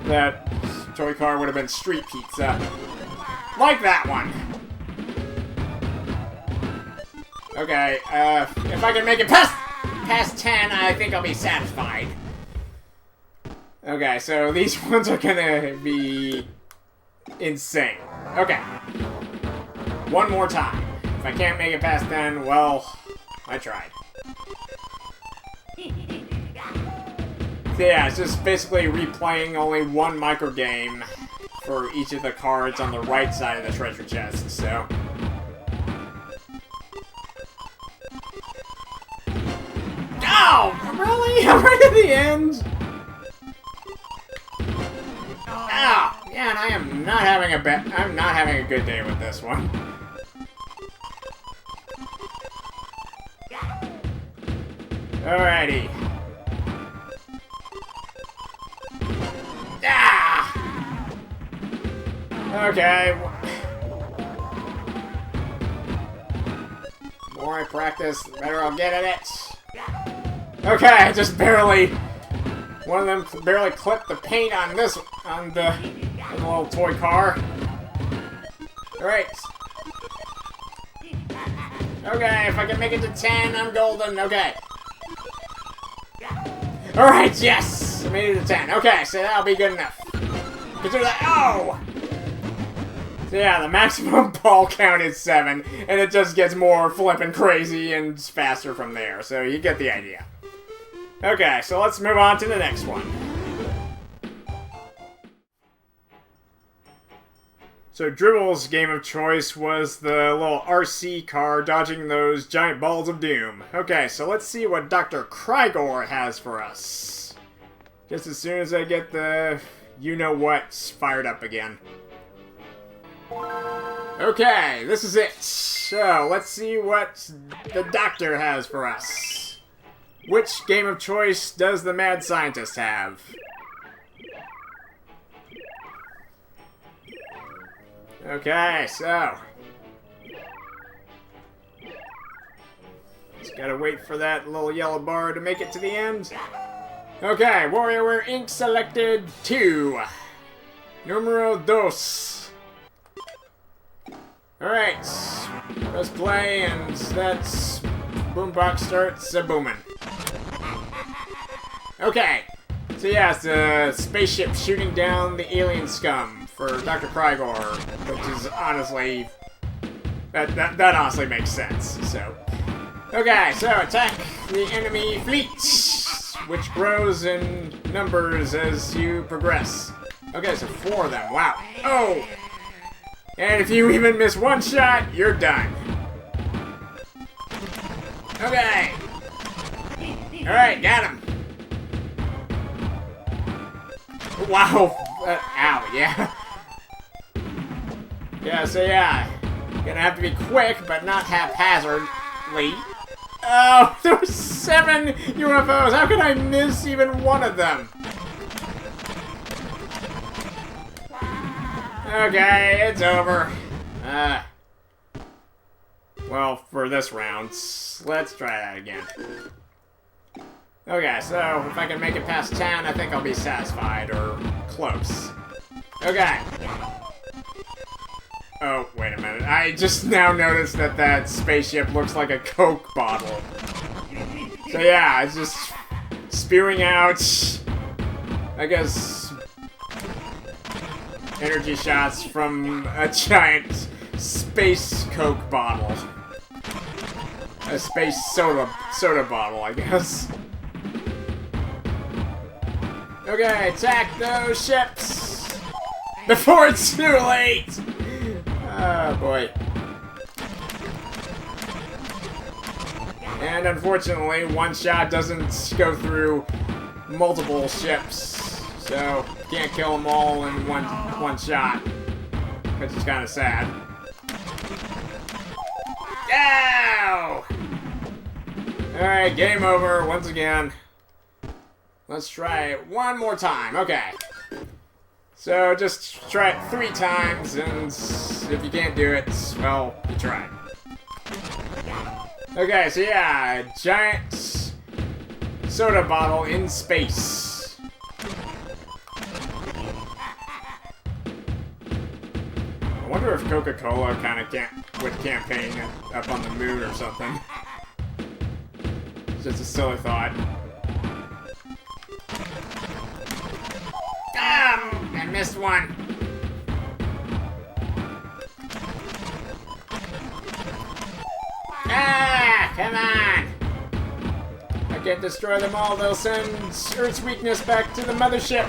that toy car would have been street pizza. Like that one. Okay, if I can make it past 10, I think I'll be satisfied. Okay, so these ones are gonna be insane. Okay. One more time. If I can't make it past 10, well, I tried. So yeah, it's just basically replaying only one micro game for each of the cards on the right side of the treasure chest, so. Oh, really? Right at the end? Oh, yeah, and I am not having I'm not having a good day with this one. Alrighty. Ah! Okay. The more I practice, the better I'll get at it. Okay, I just barely... One of them barely clipped the paint on this... on the little toy car. Alright. Okay, if I can make it to 10, I'm golden. Okay. Alright, yes! I made it to 10. Okay, so that'll be good enough. Consider that. Oh! So yeah, the maximum ball count is 7, and it just gets more flippin' crazy and faster from there. So you get the idea. Okay, so let's move on to the next one. So Dribble's game of choice was the little RC car dodging those giant balls of doom. Okay, so let's see what Dr. Krygor has for us. Just as soon as I get the you-know-what's fired up again. Okay, this is it. So, let's see what the doctor has for us. Which game of choice does the mad scientist have? Okay, so... just gotta wait for that little yellow bar to make it to the end. Okay, WarioWare Inc. selected 2. Numero dos. Alright, press play and that's boombox starts a-booming. Okay, so yeah, it's a spaceship shooting down the alien scum for Dr. Krygor, which is honestly, that honestly makes sense, so. Okay, so attack the enemy fleet, which grows in numbers as you progress. Okay, so 4 of them, wow. Oh! And if you even miss one shot, you're done. Okay. Alright, got him. Wow. Ow, yeah. Yeah, so yeah. Gonna have to be quick, but not haphazardly. Oh, there were 7 UFOs. How could I miss even one of them? Okay, it's over. Well, for this round, let's try that again. Okay, so if I can make it past 10, I think I'll be satisfied, or close. Okay. Oh, wait a minute. I just now noticed that that spaceship looks like a Coke bottle. So yeah, it's just spewing out, I guess, energy shots from a giant space Coke bottle. A space soda bottle, I guess. Okay, attack those ships before it's too late! Oh boy. And unfortunately, one shot doesn't go through multiple ships, so can't kill them all in one shot, which is kind of sad. Ow! Alright, game over once again. Let's try it one more time. Okay. So just try it 3 times, and if you can't do it, well, you tried. Okay, so yeah, giant soda bottle in space. I wonder if Coca-Cola kind of would campaign up on the moon or something. It's just a silly thought. I missed one. Ah, come on. I can't destroy them all. They'll send Earth's weakness back to the mothership.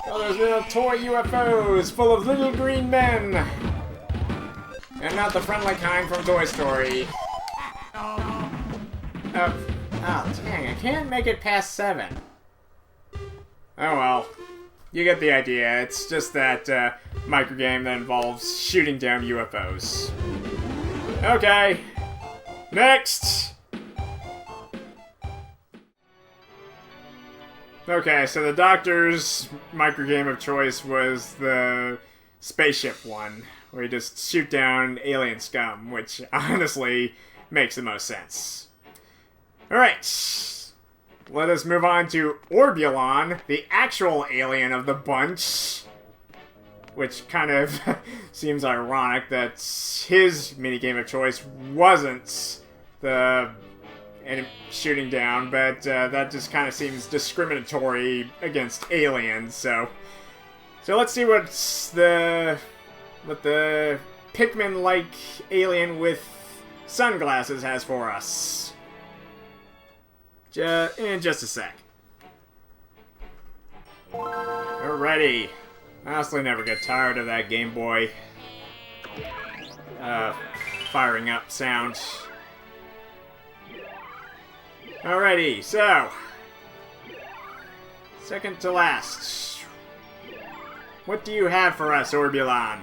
Oh, there's little toy UFOs full of little green men. And not the friendly kind from Toy Story. Oh, dang, I can't make it past 7. Oh well. You get the idea. It's just that microgame that involves shooting down UFOs. Okay. Next! Okay, so the doctor's microgame of choice was the spaceship one, where you just shoot down alien scum, which honestly makes the most sense. Alright, let us move on to Orbulon, the actual alien of the bunch, which kind of seems ironic that his minigame of choice wasn't the shooting down, but that just kind of seems discriminatory against aliens, so let's see what the Pikmin-like alien with sunglasses has for us. In just a sec. Alrighty. I honestly never get tired of that Game Boy firing up sound. Alrighty, so second to last. What do you have for us, Orbulon?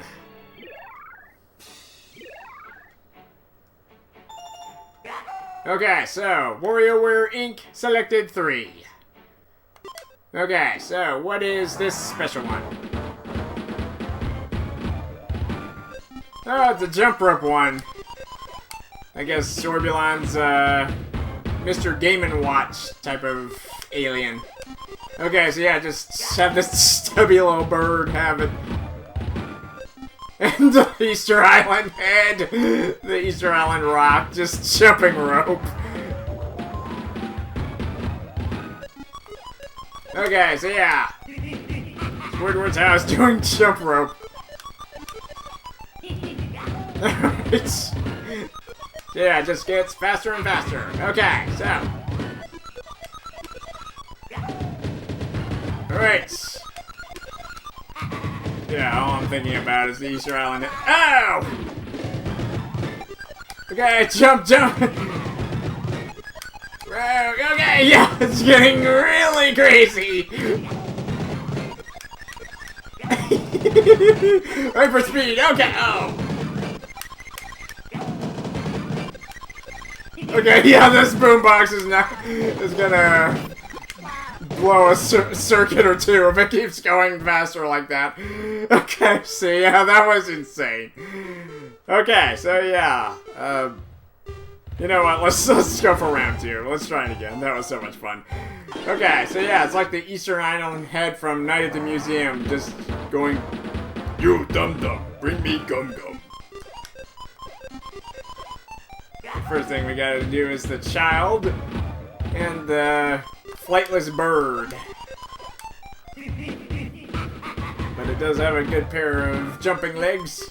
Okay, so WarioWare Inc. selected 3. Okay, so what is this special one? Oh, it's a jump rope one. I guess Orbulon's Mr. Game & Watch type of alien. Okay, so yeah, just have this stubby little bird have it. And the Easter Island head, the Easter Island rock, just jumping rope. Okay, so yeah. Squidward's house doing jump rope. Alright. Yeah, it just gets faster and faster. Okay, so. Alright. Yeah, all I'm thinking about is the Easter Island. Oh! Okay, jump! Okay, yeah, it's getting really crazy! Hyper speed, okay, oh! Okay, yeah, this boombox is gonna blow a circuit or two if it keeps going faster like that. Okay, so yeah, that was insane. Okay, so yeah, you know what, let's go for round 2. Let's try it again, that was so much fun. Okay, so yeah, it's like the Easter Island head from Night at the Museum, just going, "You dum-dum, bring me gum-gum." The first thing we gotta do is the child and the flightless bird. But it does have a good pair of jumping legs.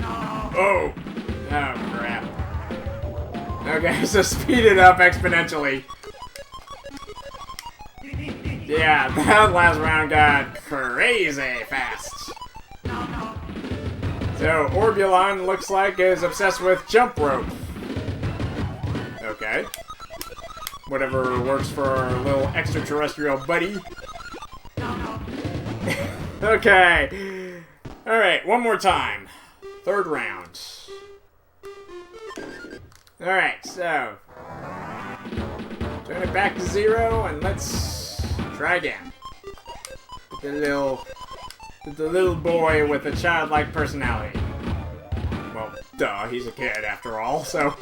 Oh! Oh, crap. Okay, so speed it up exponentially. Yeah, that last round got crazy fast. So, Orbulon looks like is obsessed with jump rope. Okay. Whatever works for our little extraterrestrial buddy. Okay. Alright, one more time. Third round. Alright, so. Turn it back to 0 and let's try again. The little boy with a childlike personality. Well, duh, he's a kid after all, so.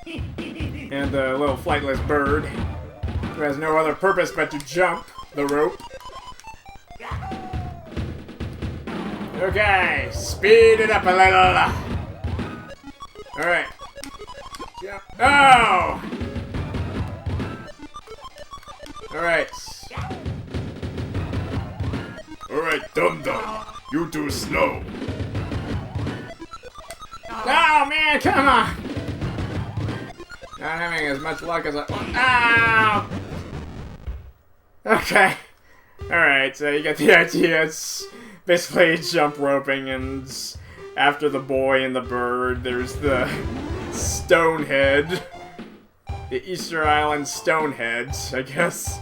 And the little flightless bird, who has no other purpose but to jump the rope. Okay, speed it up a little. Alright. Jump. Oh! Alright. Alright, dum-dum. You too slow. Oh, man, come on! Not having as much luck as I want. Ow! Okay. Alright, so you get the idea. It's basically jump roping, and after the boy and the bird, there's the Stonehead. The Easter Island Stonehead, I guess.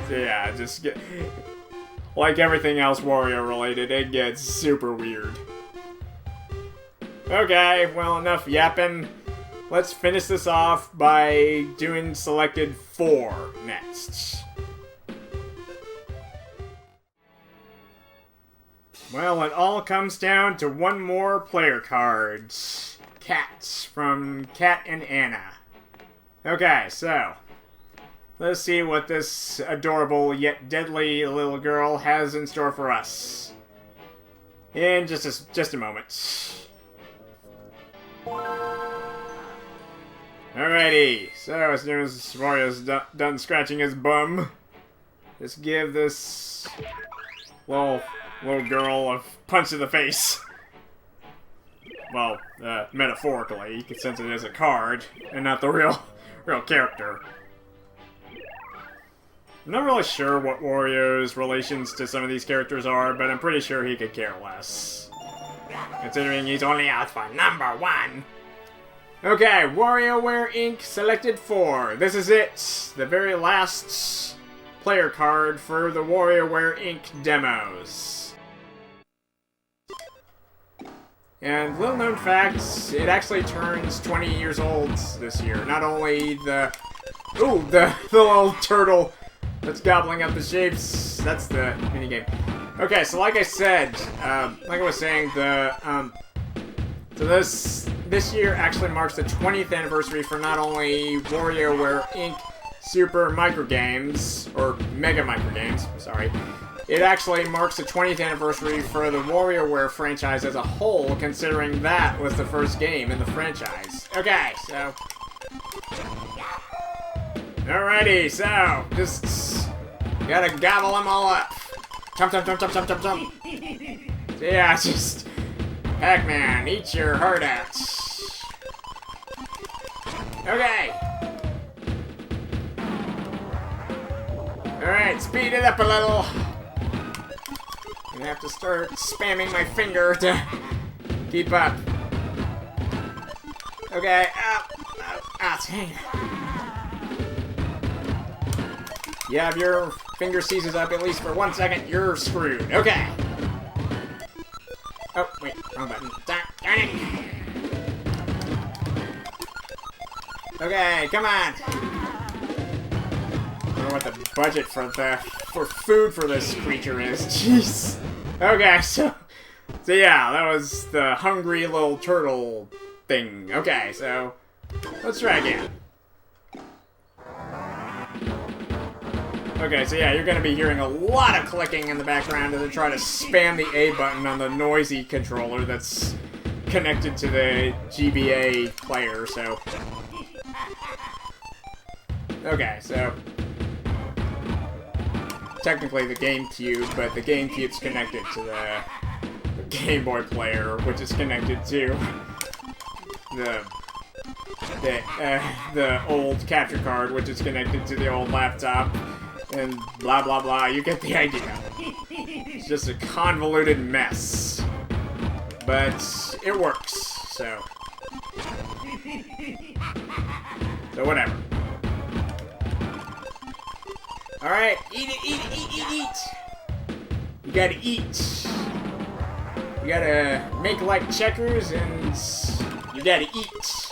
So yeah, just get... Like everything else Wario related, it gets super weird. Okay, well, enough yapping. Let's finish this off by doing selected 4 next. Well, it all comes down to one more player card. Cat from Cat and Anna. Okay, so let's see what this adorable yet deadly little girl has in store for us. In just a moment. Alrighty, so as soon as Wario's done scratching his bum, just give this little girl a punch in the face. Well, metaphorically, you can sense it as a card, and not the real character. I'm not really sure what Wario's relations to some of these characters are, but I'm pretty sure he could care less. Considering he's only out for number 1. Okay, WarioWare Inc. selected 4. This is it. The very last player card for the WarioWare Inc. demos. And little known fact, it actually turns 20 years old this year. Not only the little turtle that's gobbling up the shapes. That's the minigame. Okay, so like I said, like I was saying, so this year actually marks the 20th anniversary for not only WarioWare Inc. Super Microgames, or Mega Microgames, sorry. It actually marks the 20th anniversary for the WarioWare franchise as a whole, considering that was the first game in the franchise. Okay, so... Alrighty, so, just... gotta gobble them all up. Chomp, chomp, chomp, chomp, chomp, chomp, chomp. Yeah, just... Pac-Man, eat your heart out. Okay. Alright, speed it up a little. I'm gonna have to start spamming my finger to keep up. Okay, dang. Yeah, if your finger seizes up at least for 1 second, you're screwed. Okay. Oh, wait, wrong button. Darn it. Okay, come on. I don't know what the budget for food for this creature is. Jeez. Okay, so yeah, that was the hungry little turtle thing. Okay, so let's try again. Okay, so yeah, you're gonna be hearing a lot of clicking in the background as I try to spam the A button on the noisy controller that's connected to the GBA player, so... Okay, so... Technically the Gamecube, but the Gamecube's connected to the Game Boy player, which is connected to the old capture card, which is connected to the old laptop. And blah blah blah, you get the idea. It's just a convoluted mess. But it works, so. So whatever. Alright, eat it, eat it, eat, eat, eat! You gotta eat. You gotta make like checkers and you gotta eat.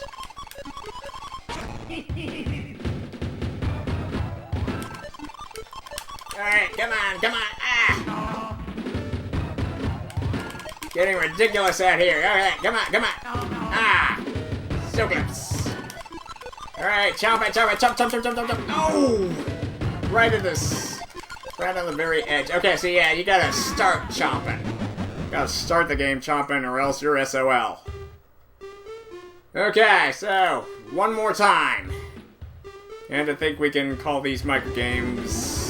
Alright, come on, come on, ah! Getting ridiculous out here. Alright, come on, come on. Ah! So close. Alright, chomp it, chomp it, chomp, chomp, chomp, chomp, chomp. No! Right at this. Right on the very edge. Okay, so yeah, you gotta start chomping. Gotta start the game chomping or else you're SOL. Okay, so, one more time. And I think we can call these microgames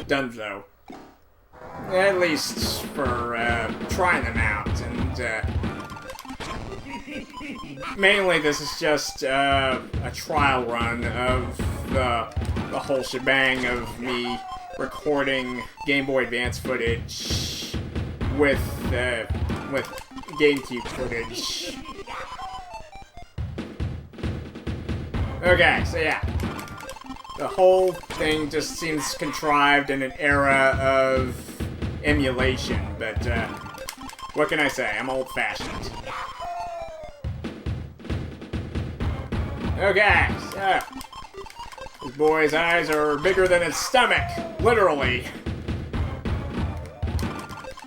donezo. At least for trying them out. And mainly this is just a trial run of the whole shebang of me recording Game Boy Advance footage with GameCube footage. Okay, so yeah. The whole thing just seems contrived in an era of emulation, but what can I say? I'm old-fashioned. Okay, so this boy's eyes are bigger than his stomach, literally.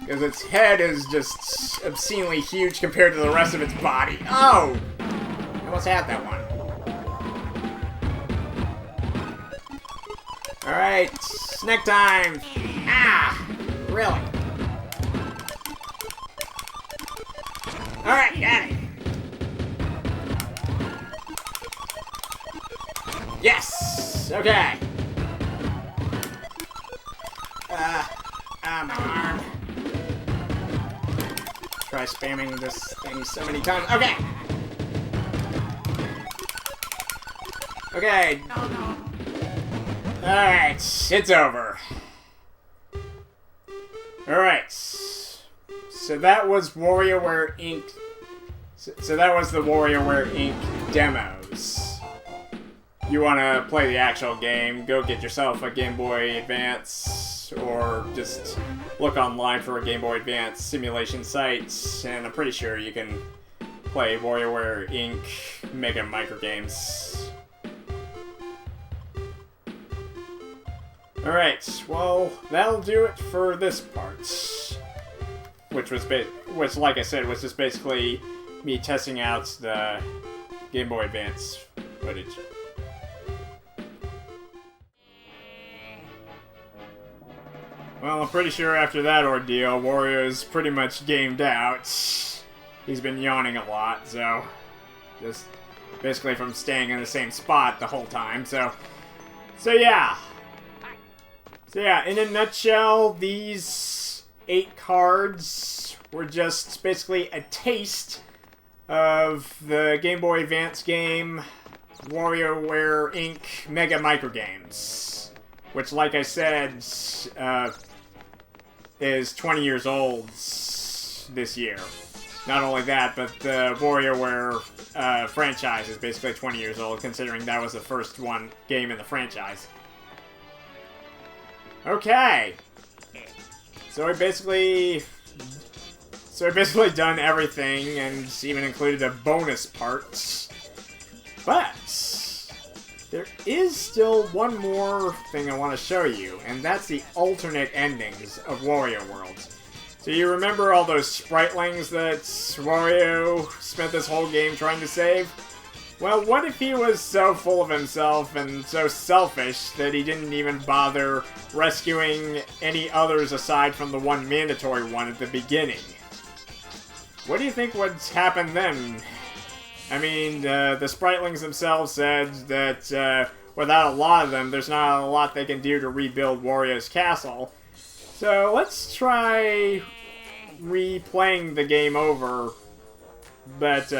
Because its head is just obscenely huge compared to the rest of its body. Oh! I almost had that one. Alright, snack time! Ah! Really? Alright, got it! Yes! Okay! My arm. Try spamming this thing so many times. Okay! Okay. Alright, it's over. Alright. So that was WarioWare Inc. So that was the WarioWare Inc. demos. You want to play the actual game, go get yourself a Game Boy Advance, or just look online for a Game Boy Advance simulation site, and I'm pretty sure you can play WarioWare Inc. Mega Microgames. Alright, well, that'll do it for this part. Which, like I said, was just basically me testing out the Game Boy Advance footage. Well, I'm pretty sure after that ordeal, Wario's pretty much gamed out. He's been yawning a lot, so just basically from staying in the same spot the whole time, so yeah. So yeah, in a nutshell, these 8 cards were just basically a taste of the Game Boy Advance game WarioWare Inc. Mega Microgames, which, like I said, is 20 years old this year. Not only that, but the WarioWare franchise is basically 20 years old, considering that was the first game in the franchise. Okay. So we basically done everything, and even included a bonus part. But there is still one more thing I want to show you, and that's the alternate endings of WarioWorld. So you remember all those spritlings that Wario spent this whole game trying to save? Well, what if he was so full of himself and so selfish that he didn't even bother rescuing any others aside from the one mandatory one at the beginning? What do you think would happen then? I mean, the spritlings themselves said that without a lot of them, there's not a lot they can do to rebuild Wario's castle. So let's try replaying the game over, but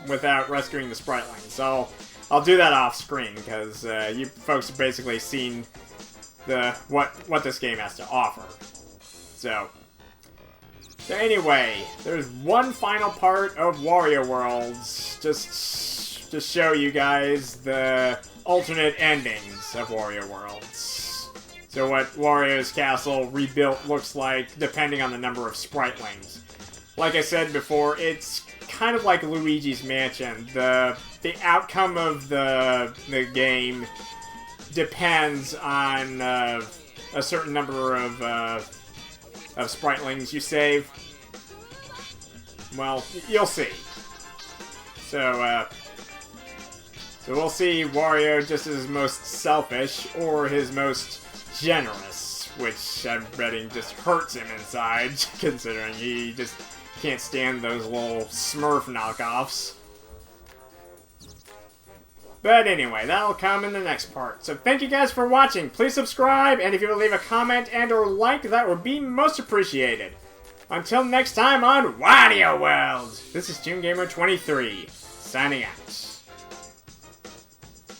without rescuing the spritlings. So I'll do that off screen, because you folks have basically seen what this game has to offer. So anyway, there's one final part of WarioWorld, just to show you guys the alternate endings of WarioWorld. So what Wario's castle rebuilt looks like, depending on the number of spritlings. Like I said before, it's kind of like Luigi's Mansion. The outcome of the game depends on a certain number of spritlings you save. Well, you'll see. So we'll see Wario just as his most selfish or his most generous, which I'm betting just hurts him inside, considering he just can't stand those little Smurf knockoffs. But anyway, that'll come in the next part. So thank you guys for watching. Please subscribe, and if you would leave a comment and or like, that would be most appreciated. Until next time on WarioWorld, this is JimGamer23, signing out.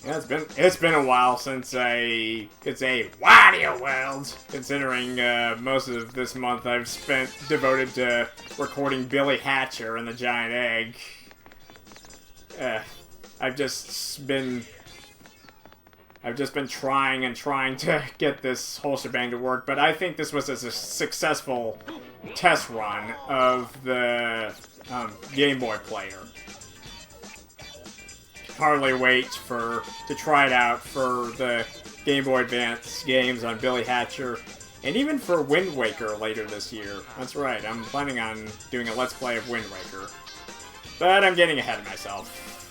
Yeah, it's been a while since I could say WarioWorld, considering most of this month I've spent devoted to recording Billy Hatcher and the Giant Egg. I've just been trying to get this whole shebang to work, but I think this was a successful test run of the Game Boy player. Hardly wait to try it out for the Game Boy Advance games on Billy Hatcher And even for Wind Waker later this year. That's right, I'm planning on doing a Let's Play of Wind Waker. But I'm getting ahead of myself.